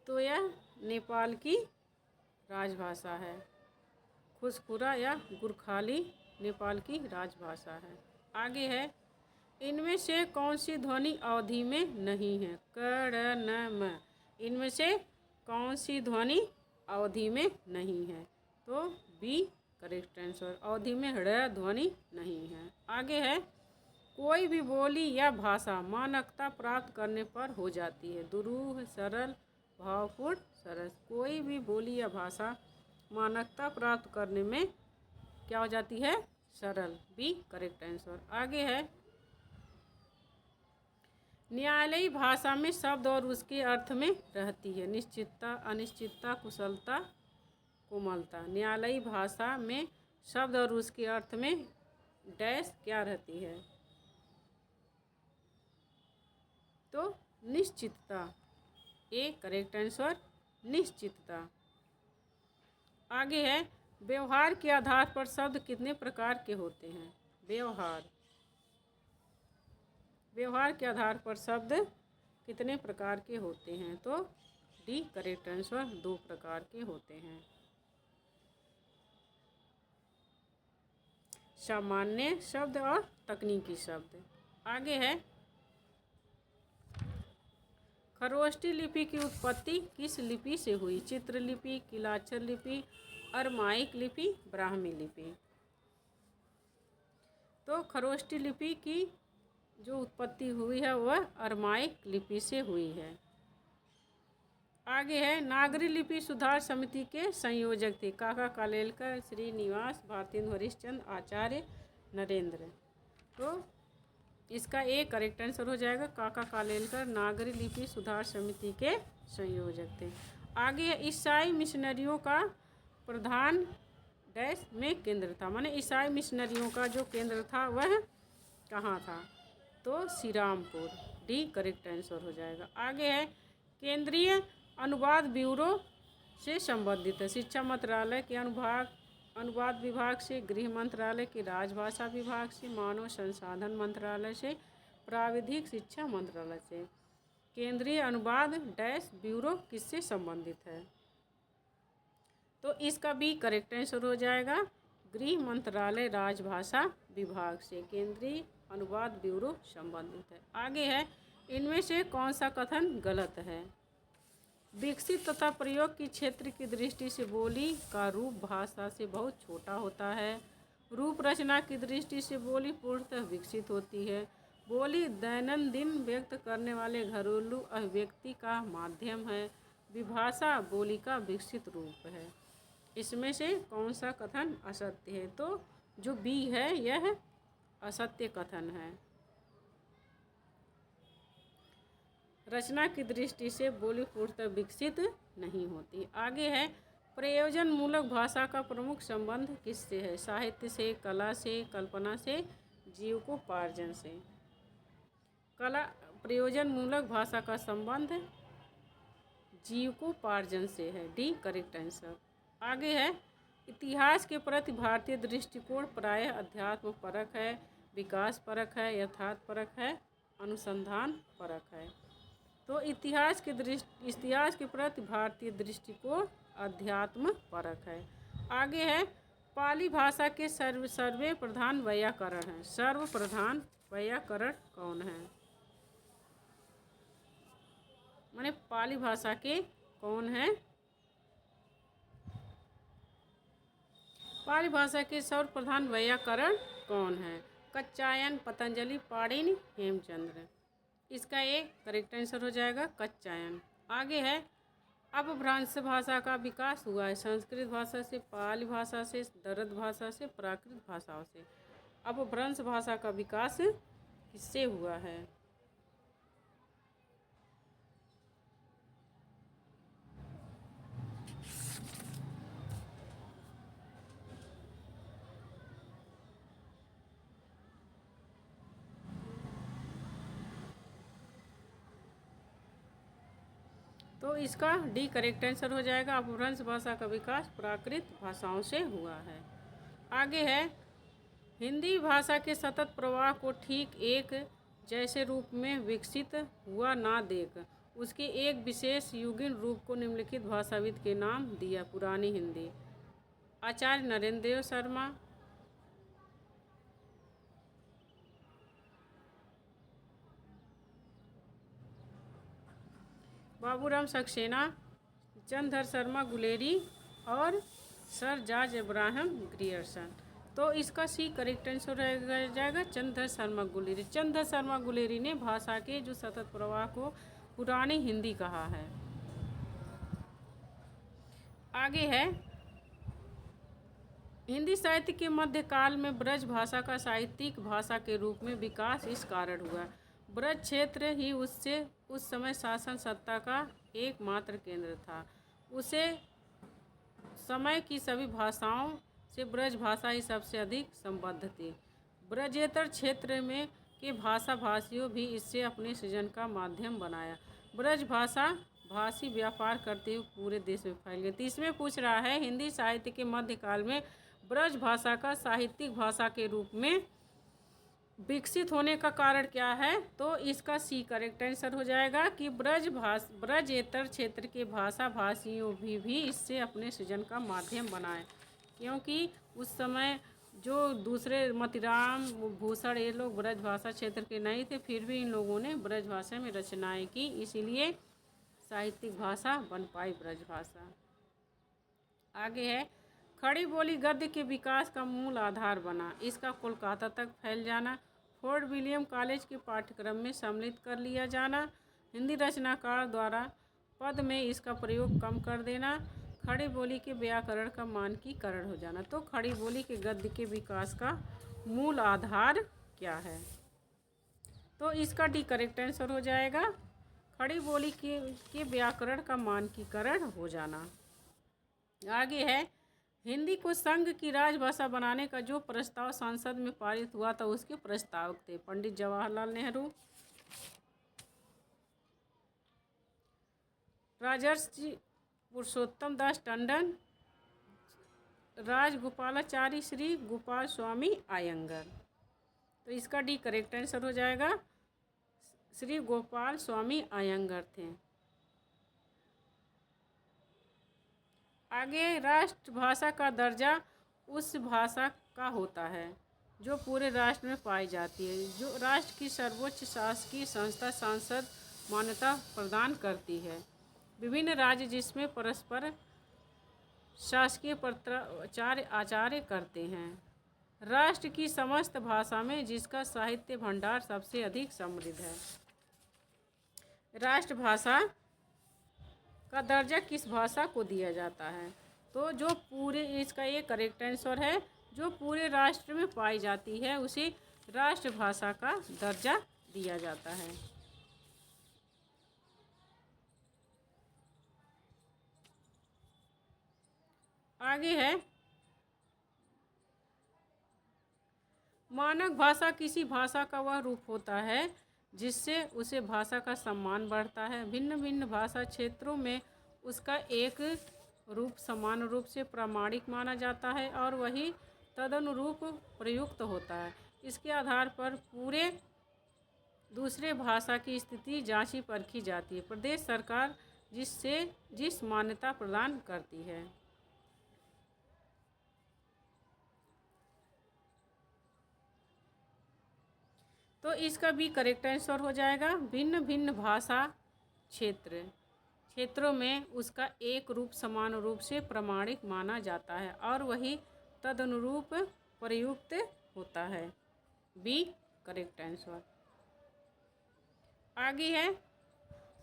तो यह नेपाल की राजभाषा है। खुसखुरा या गुरखाली नेपाल की राजभाषा है। आगे है, इनमें से कौन सी ध्वनि अवधि में नहीं है? क ड़ न म। इनमें से कौन सी ध्वनि अवधि में नहीं है? तो बी करेक्ट आंसर। अवधि में ड़ ध्वनि नहीं है। आगे है, कोई भी बोली या भाषा मानकता प्राप्त करने पर हो जाती है। दुरूह, सरल, भावपूर्ण, सरस। कोई भी बोली या भाषा मानकता प्राप्त करने में क्या हो जाती है? सरल। B correct answer. आगे है, न्यायालयी भाषा में शब्द और उसके अर्थ में रहती है। निश्चितता, अनिश्चितता, कुशलता, कोमलता। न्यायालयी भाषा में शब्द और उसके अर्थ में डैश क्या रहती है? तो निश्चितता। ए करेक्ट आंसर, निश्चितता। आगे है, व्यवहार के आधार पर शब्द कितने प्रकार के होते हैं? व्यवहार के आधार पर शब्द कितने प्रकार के होते हैं? तो डी करेक्ट आंसर, 2 प्रकार के होते हैं। सामान्य शब्द और तकनीकी शब्द। आगे है, खरोष्ठी लिपि की उत्पत्ति किस लिपि से हुई? चित्रलिपि, किलाक्षर लिपि, अरमाइक लिपि, ब्राह्मी लिपि। तो खरोष्ठी लिपि की जो उत्पत्ति हुई है वह अरमाइक लिपि से हुई है। आगे है, नागरी लिपि सुधार समिति के संयोजक थे। काका कालेलकर, श्रीनिवास, भारतेंदु हरिश्चंद्र, आचार्य नरेंद्र। तो इसका एक करेक्ट आंसर हो जाएगा। काका कालेलकर नागरी लिपि सुधार समिति के संयोजक थे। आगे है, ईसाई मिशनरियों का प्रधान डैश में केंद्र था। माने ईसाई मिशनरियों का जो केंद्र था वह कहाँ था? तो श्रीरामपुर। डी करेक्ट आंसर हो जाएगा। आगे है, केंद्रीय अनुवाद ब्यूरो से संबंधित है। शिक्षा मंत्रालय के अनुवाद विभाग से, गृह मंत्रालय के राजभाषा विभाग से, मानव संसाधन मंत्रालय से, प्राविधिक शिक्षा मंत्रालय से। केंद्रीय अनुवाद डैश ब्यूरो किससे संबंधित है? तो इसका भी करेक्ट आंसर हो जाएगा, गृह मंत्रालय राजभाषा विभाग से केंद्रीय अनुवाद ब्यूरो संबंधित है। आगे है, इनमें से कौन सा कथन गलत है? विकसित तथा प्रयोग की क्षेत्र की दृष्टि से बोली का रूप भाषा से बहुत छोटा होता है। रूप रचना की दृष्टि से बोली पूर्णतः विकसित होती है। बोली दैनंदिन व्यक्त करने वाले घरेलू अभिव्यक्ति का माध्यम है। विभाषा बोली का विकसित रूप है। इसमें से कौन सा कथन असत्य है? तो जो बी है यह असत्य कथन है। रचना की दृष्टि से बोली पूर्णतः विकसित नहीं होती। आगे है, प्रयोजन मूलक भाषा का प्रमुख संबंध किससे है? साहित्य से, कला से, कल्पना से, जीविकोपार्जन से। कला प्रयोजन मूलक भाषा का संबंध जीविकोपार्जन से है। D correct answer. आगे है, इतिहास के प्रति भारतीय दृष्टिकोण प्रायः अध्यात्म परक है, विकास परक है, यथार्थ परक है, अनुसंधान परक है। तो इतिहास के प्रति भारतीय दृष्टिकोण अध्यात्म परक है। आगे है, पाली भाषा के सर्वे प्रधान वैयाकरण हैं। सर्वप्रधान वैयाकरण कौन है? माने पाली भाषा के कौन है? पाली भाषा के सर्वप्रधान वैयाकरण कौन है? कच्चायन, पतंजलि, पाणिनि, हेमचंद्र। इसका एक करेक्ट आंसर हो जाएगा कच्चायन। आगे है, अपभ्रंश भाषा का विकास हुआ है संस्कृत भाषा से, पाली भाषा से, दरद भाषा से, प्राकृत भाषाओं से। अपभ्रंश भाषा का विकास किससे हुआ है? तो इसका डी करेक्ट आंसर हो जाएगा। अपभ्रंश भाषा का विकास प्राकृत भाषाओं से हुआ है। आगे है, हिंदी भाषा के सतत प्रवाह को ठीक एक जैसे रूप में विकसित हुआ ना देख उसके एक विशेष युगीन रूप को निम्नलिखित भाषाविद के नाम दिया। पुरानी हिंदी, आचार्य नरेंद्र देव शर्मा, बाबूराम सक्सेना, चंद्रधर शर्मा गुलेरी और सर जॉर्ज इब्राहिम ग्रियर्सन। तो इसका सी करेक्ट आंसर रह जाएगा चंद्रधर शर्मा गुलेरी। चंद्रधर शर्मा गुलेरी ने भाषा के जो सतत प्रवाह को पुरानी हिंदी कहा है। आगे है, हिंदी साहित्य के मध्यकाल में ब्रज भाषा का साहित्यिक भाषा के रूप में विकास इस कारण हुआ। ब्रज क्षेत्र ही उस समय शासन सत्ता का एकमात्र केंद्र था। उसे समय की सभी भाषाओं से ब्रज भाषा ही सबसे अधिक संबद्ध थी। ब्रजेतर क्षेत्र में के भाषा भाषियों भी इससे अपने सृजन का माध्यम बनाया। ब्रज भाषा भाषी व्यापार करते हुए पूरे देश में फैल गई। 30वें पूछ रहा है, हिंदी साहित्य के मध्यकाल में ब्रज भाषा का साहित्यिक भाषा के रूप में विकसित होने का कारण क्या है। तो इसका सी करेक्ट आंसर हो जाएगा कि ब्रजेतर क्षेत्र के भाषा भाषियों भी इससे अपने सृजन का माध्यम बनाए, क्योंकि उस समय जो दूसरे मतिराम भूषण ये लोग ब्रज भाषा क्षेत्र के नहीं थे, फिर भी इन लोगों ने ब्रज भाषा में रचनाएं की, इसीलिए साहित्यिक भाषा बन पाई ब्रज भाषा। आगे है, खड़ी बोली गद्य के विकास का मूल आधार बना। इसका कोलकाता तक फैल जाना, फोर्ट विलियम कॉलेज के पाठ्यक्रम में सम्मिलित कर लिया जाना, हिंदी रचनाकार द्वारा पद में इसका प्रयोग कम कर देना, खड़ी बोली के व्याकरण का मानकीकरण हो जाना। तो खड़ी बोली के गद्य के विकास का मूल आधार क्या है। तो इसका डी करेक्ट आंसर हो जाएगा खड़ी बोली के व्याकरण का मानकीकरण हो जाना। आगे है, हिंदी को संघ की राजभाषा बनाने का जो प्रस्ताव संसद में पारित हुआ था उसके प्रस्तावक थे पंडित जवाहरलाल नेहरू, राजर्षि पुरुषोत्तम दास टंडन, राजगोपालाचारी श्री गोपाल स्वामी अयंगर। तो इसका डी करेक्ट आंसर हो जाएगा श्री गोपाल स्वामी अयंगर थे। आगे, राष्ट्रभाषा का दर्जा उस भाषा का होता है जो पूरे राष्ट्र में पाई जाती है, जो राष्ट्र की सर्वोच्च शासकीय संस्था संसद मान्यता प्रदान करती है। विभिन्न राज्य जिसमें परस्पर शासकीय पत्राचार्य आचार्य करते हैं। राष्ट्र की समस्त भाषा में जिसका साहित्य भंडार सबसे अधिक समृद्ध है। राष्ट्रभाषा का दर्जा किस भाषा को दिया जाता है। तो जो पूरे, इसका ये करेक्ट आंसर है, जो पूरे राष्ट्र में पाई जाती है उसे राष्ट्रभाषा का दर्जा दिया जाता है। आगे है, मानक भाषा किसी भाषा का वह रूप होता है जिससे उसे भाषा का सम्मान बढ़ता है। भिन्न भिन्न भाषा क्षेत्रों में उसका एक रूप समान रूप से प्रामाणिक माना जाता है और वही तदनुरूप प्रयुक्त होता है। इसके आधार पर पूरे दूसरे भाषा की स्थिति जांची परखी जाती है। प्रदेश सरकार जिस मान्यता प्रदान करती है। तो इसका भी करेक्ट आंसर हो जाएगा भिन्न भिन्न भाषा क्षेत्रों में उसका एक रूप समान रूप से प्रामाणिक माना जाता है और वही तदनुरूप प्रयुक्त होता है। B correct answer. आगे है,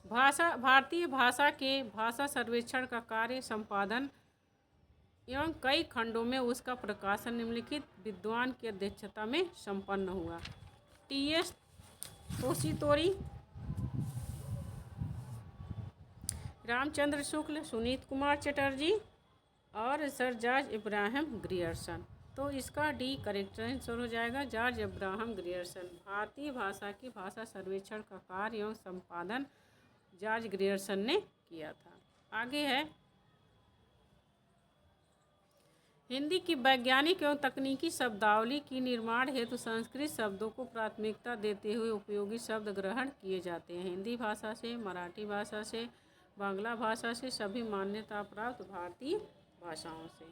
भारतीय भाषा के भाषा सर्वेक्षण का कार्य संपादन एवं कई खंडों में उसका प्रकाशन निम्नलिखित विद्वान की अध्यक्षता में संपन्न हुआ। टी.एस. तोशीतोरी, रामचंद्र शुक्ल, सुनीत कुमार चटर्जी और सर जॉर्ज इब्राहिम ग्रियर्सन। तो इसका डी करेक्ट आंसर हो जाएगा जॉर्ज इब्राहिम ग्रियर्सन। भारतीय भाषा की भाषा सर्वेक्षण का कार्य एवं संपादन जॉर्ज ग्रियर्सन ने किया था। आगे है, हिंदी की वैज्ञानिक एवं तकनीकी शब्दावली की निर्माण हेतु संस्कृत शब्दों को प्राथमिकता देते हुए उपयोगी शब्द ग्रहण किए जाते हैं। हिंदी भाषा से, मराठी भाषा से, बांग्ला भाषा से, सभी मान्यता प्राप्त भारतीय भाषाओं से।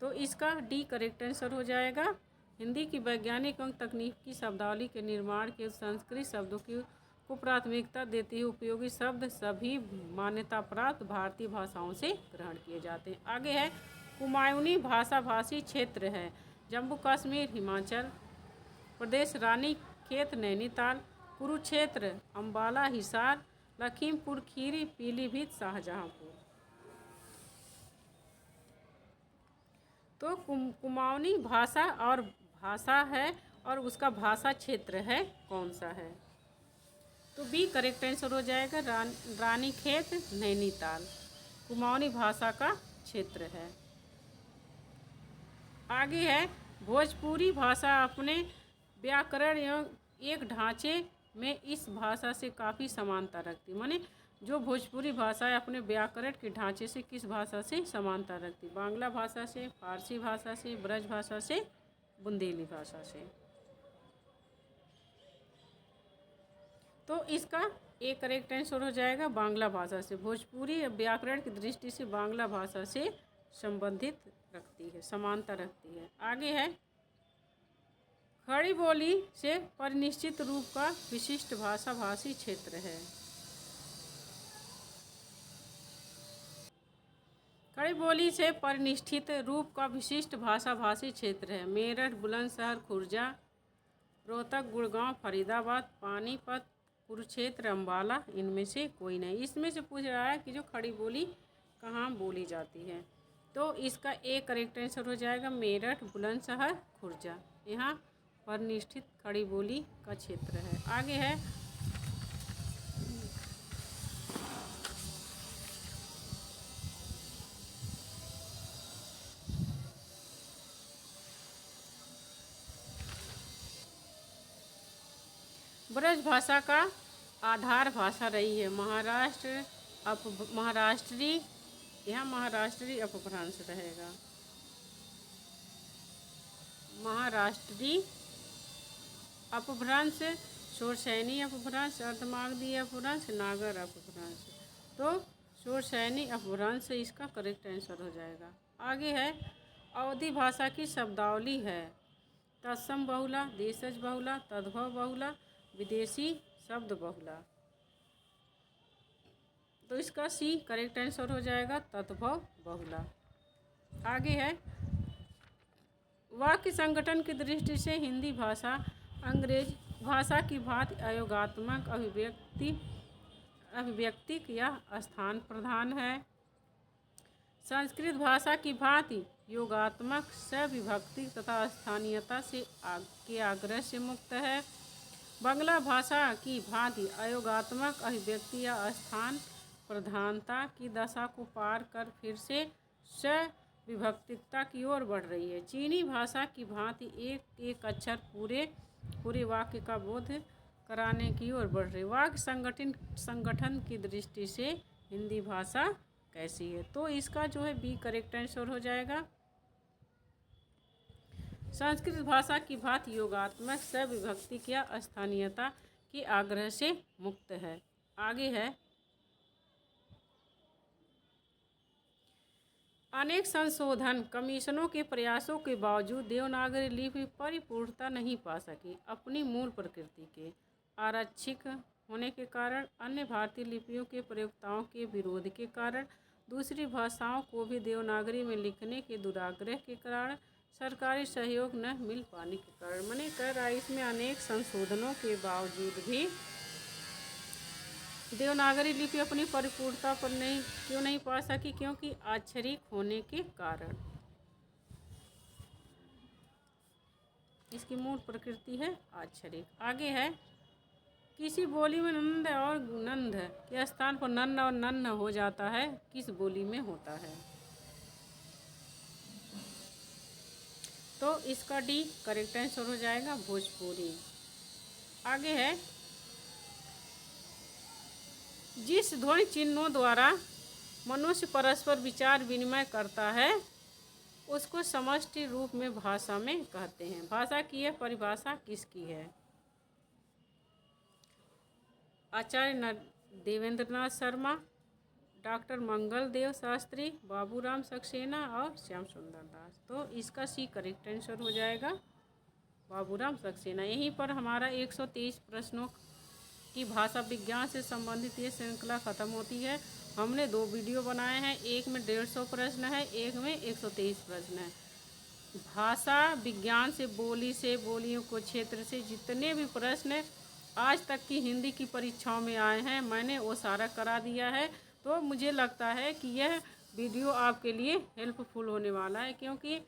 तो इसका डी करेक्ट आंसर हो जाएगा। हिंदी की वैज्ञानिक एवं तकनीकी शब्दावली के निर्माण के संस्कृत शब्दों की को प्राथमिकता देते हुए उपयोगी शब्द सभी मान्यता प्राप्त भारतीय भाषाओं से ग्रहण किए जाते हैं। आगे है, कुमायूनी भाषा भाषी क्षेत्र है जम्मू कश्मीर, हिमाचल प्रदेश, रानी खेत नैनीताल, कुरुक्षेत्र, अम्बाला हिसार, लखीमपुर खीरी, पीलीभीत शाहजहाँपुर। तो कुमाऊनी भाषा है और उसका भाषा क्षेत्र है कौन सा है? तो बी करेक्ट आंसर हो जाएगा, रानीखेत नैनीताल कुमाऊनी भाषा का क्षेत्र है। आगे है, भोजपुरी भाषा अपने व्याकरण एवं एक ढांचे में इस भाषा से काफ़ी समानता रखती, माने जो भोजपुरी भाषा है अपने व्याकरण के ढांचे से किस भाषा से समानता रखती? बांग्ला भाषा से, फारसी भाषा से, ब्रज भाषा से, बुंदेली भाषा से। तो इसका ए करेक्ट आंसर हो जाएगा, बांग्ला भाषा से। भोजपुरी व्याकरण की दृष्टि से बांग्ला भाषा से संबंधित रखती है, समानता रखती है। आगे है, खड़ी बोली से परिनिश्चित रूप का विशिष्ट भाषा भाषी क्षेत्र है। खड़ी बोली से परिनिष्ठित रूप का विशिष्ट भाषा भाषी क्षेत्र है मेरठ, बुलंदशहर, खुर्जा, रोहतक, गुड़गांव, फरीदाबाद, पानीपत, कुरुक्षेत्र, अम्बाला, इनमें से कोई नहीं। इसमें से पूछ रहा है कि जो खड़ी बोली कहाँ बोली जाती है, तो इसका ए करेक्ट आंसर हो जाएगा, मेरठ, बुलंदशहर, खुर्जा, यहाँ परिनिष्ठित खड़ी बोली का क्षेत्र है। आगे है, ब्रज भाषा का आधार भाषा रही है महाराष्ट्री, यहाँ महाराष्ट्री अपभ्रंश रहेगा, महाराष्ट्री अपभ्रंश, शोरसैनी अपभ्रंश, अर्धमागधी अपभ्रंश, नागर अपभ्रंश। तो शोरसैनी अपभ्रंश इसका करेक्ट आंसर हो जाएगा। आगे है, अवधी भाषा की शब्दावली है तत्सम बहुला, देशज बहुला, तद्भव बहुला, विदेशी शब्द बहुला। तो इसका सी करेक्ट आंसर हो जाएगा, तद्भव बहुला। आगे है, वाक्य संगठन की दृष्टि से हिंदी भाषा अंग्रेज भाषा की भांति अयोगात्मक, अभिव्यक्तिक या स्थान प्रधान है। संस्कृत भाषा की भांति योगात्मक, सविभक्ति तथा स्थानीयता से के आग्रह से मुक्त है। बांग्ला भाषा की भांति अयोगात्मक, अभिव्यक्ति या स्थान प्रधानता की दशा को पार कर फिर से सविभक्तिकता की ओर बढ़ रही है। चीनी भाषा की भांति एक एक अक्षर पूरे वाक्य का बोध कराने की ओर बढ़ रही है। वाक्य संगठन की दृष्टि से हिंदी भाषा कैसी है? तो इसका जो है बी करेक्ट आंसर हो जाएगा। संस्कृत भाषा की भांति योगात्मक, सविभक्ति या स्थानीयता के आग्रह से मुक्त है। आगे है, अनेक संशोधन कमीशनों के प्रयासों के बावजूद देवनागरी लिपि परिपूर्णता नहीं पा सकी। अपनी मूल प्रकृति के आरक्षित होने के कारण, अन्य भारतीय लिपियों के प्रयोक्ताओं के विरोध के कारण, दूसरी भाषाओं को भी देवनागरी में लिखने के दुराग्रह के कारण, सरकारी सहयोग न मिल पाने के कारण, मैंने कह रहा है इसमें अनेक संशोधनों के बावजूद भी देवनागरी लिपि अपनी परिपूर्णता पर क्यों नहीं पा सकी? क्योंकि आक्षरिक होने के कारण। इसकी मूल प्रकृति है आक्षरिक। आगे है, किसी बोली में नंद और नंद के स्थान पर नन्न और नन्न हो जाता है, किस बोली में होता है? तो इसका डी करेक्ट आंसर हो जाएगा, भोजपुरी। आगे है, जिस ध्वनि चिन्हों द्वारा मनुष्य परस्पर विचार विनिमय करता है उसको समष्टि रूप में भाषा में कहते हैं। भाषा की यह परिभाषा किसकी है? आचार्य देवेंद्रनाथ शर्मा, डॉक्टर मंगल देव शास्त्री, बाबूराम सक्सेना और श्याम सुंदर दास। तो इसका सी करेक्ट आंसर हो जाएगा बाबूराम सक्सेना। यहीं पर हमारा 123 प्रश्नों की भाषा विज्ञान से संबंधित ये श्रृंखला खत्म होती है। हमने 2 वीडियो बनाए हैं, एक में 150 प्रश्न है, एक में 123 प्रश्न है। भाषा विज्ञान से बोलियों को क्षेत्र से जितने भी प्रश्न आज तक की हिंदी की परीक्षाओं में आए हैं मैंने वो सारा करा दिया है। तो मुझे लगता है कि यह वीडियो आपके लिए हेल्पफुल होने वाला है, क्योंकि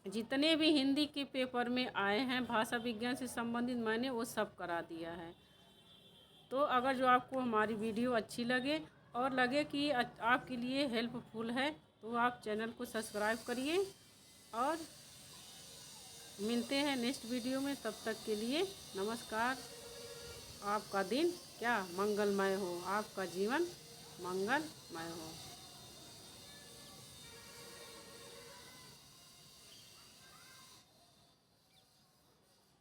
जितने भी हिंदी के पेपर में आए हैं भाषा विज्ञान से संबंधित मैंने वो सब करा दिया है। तो अगर जो आपको हमारी वीडियो अच्छी लगे और लगे कि आपके लिए हेल्पफुल है तो आप चैनल को सब्सक्राइब करिए और मिलते हैं नेक्स्ट वीडियो में। तब तक के लिए नमस्कार। आपका दिन क्या मंगलमय हो, आपका जीवन मंगलमय हो।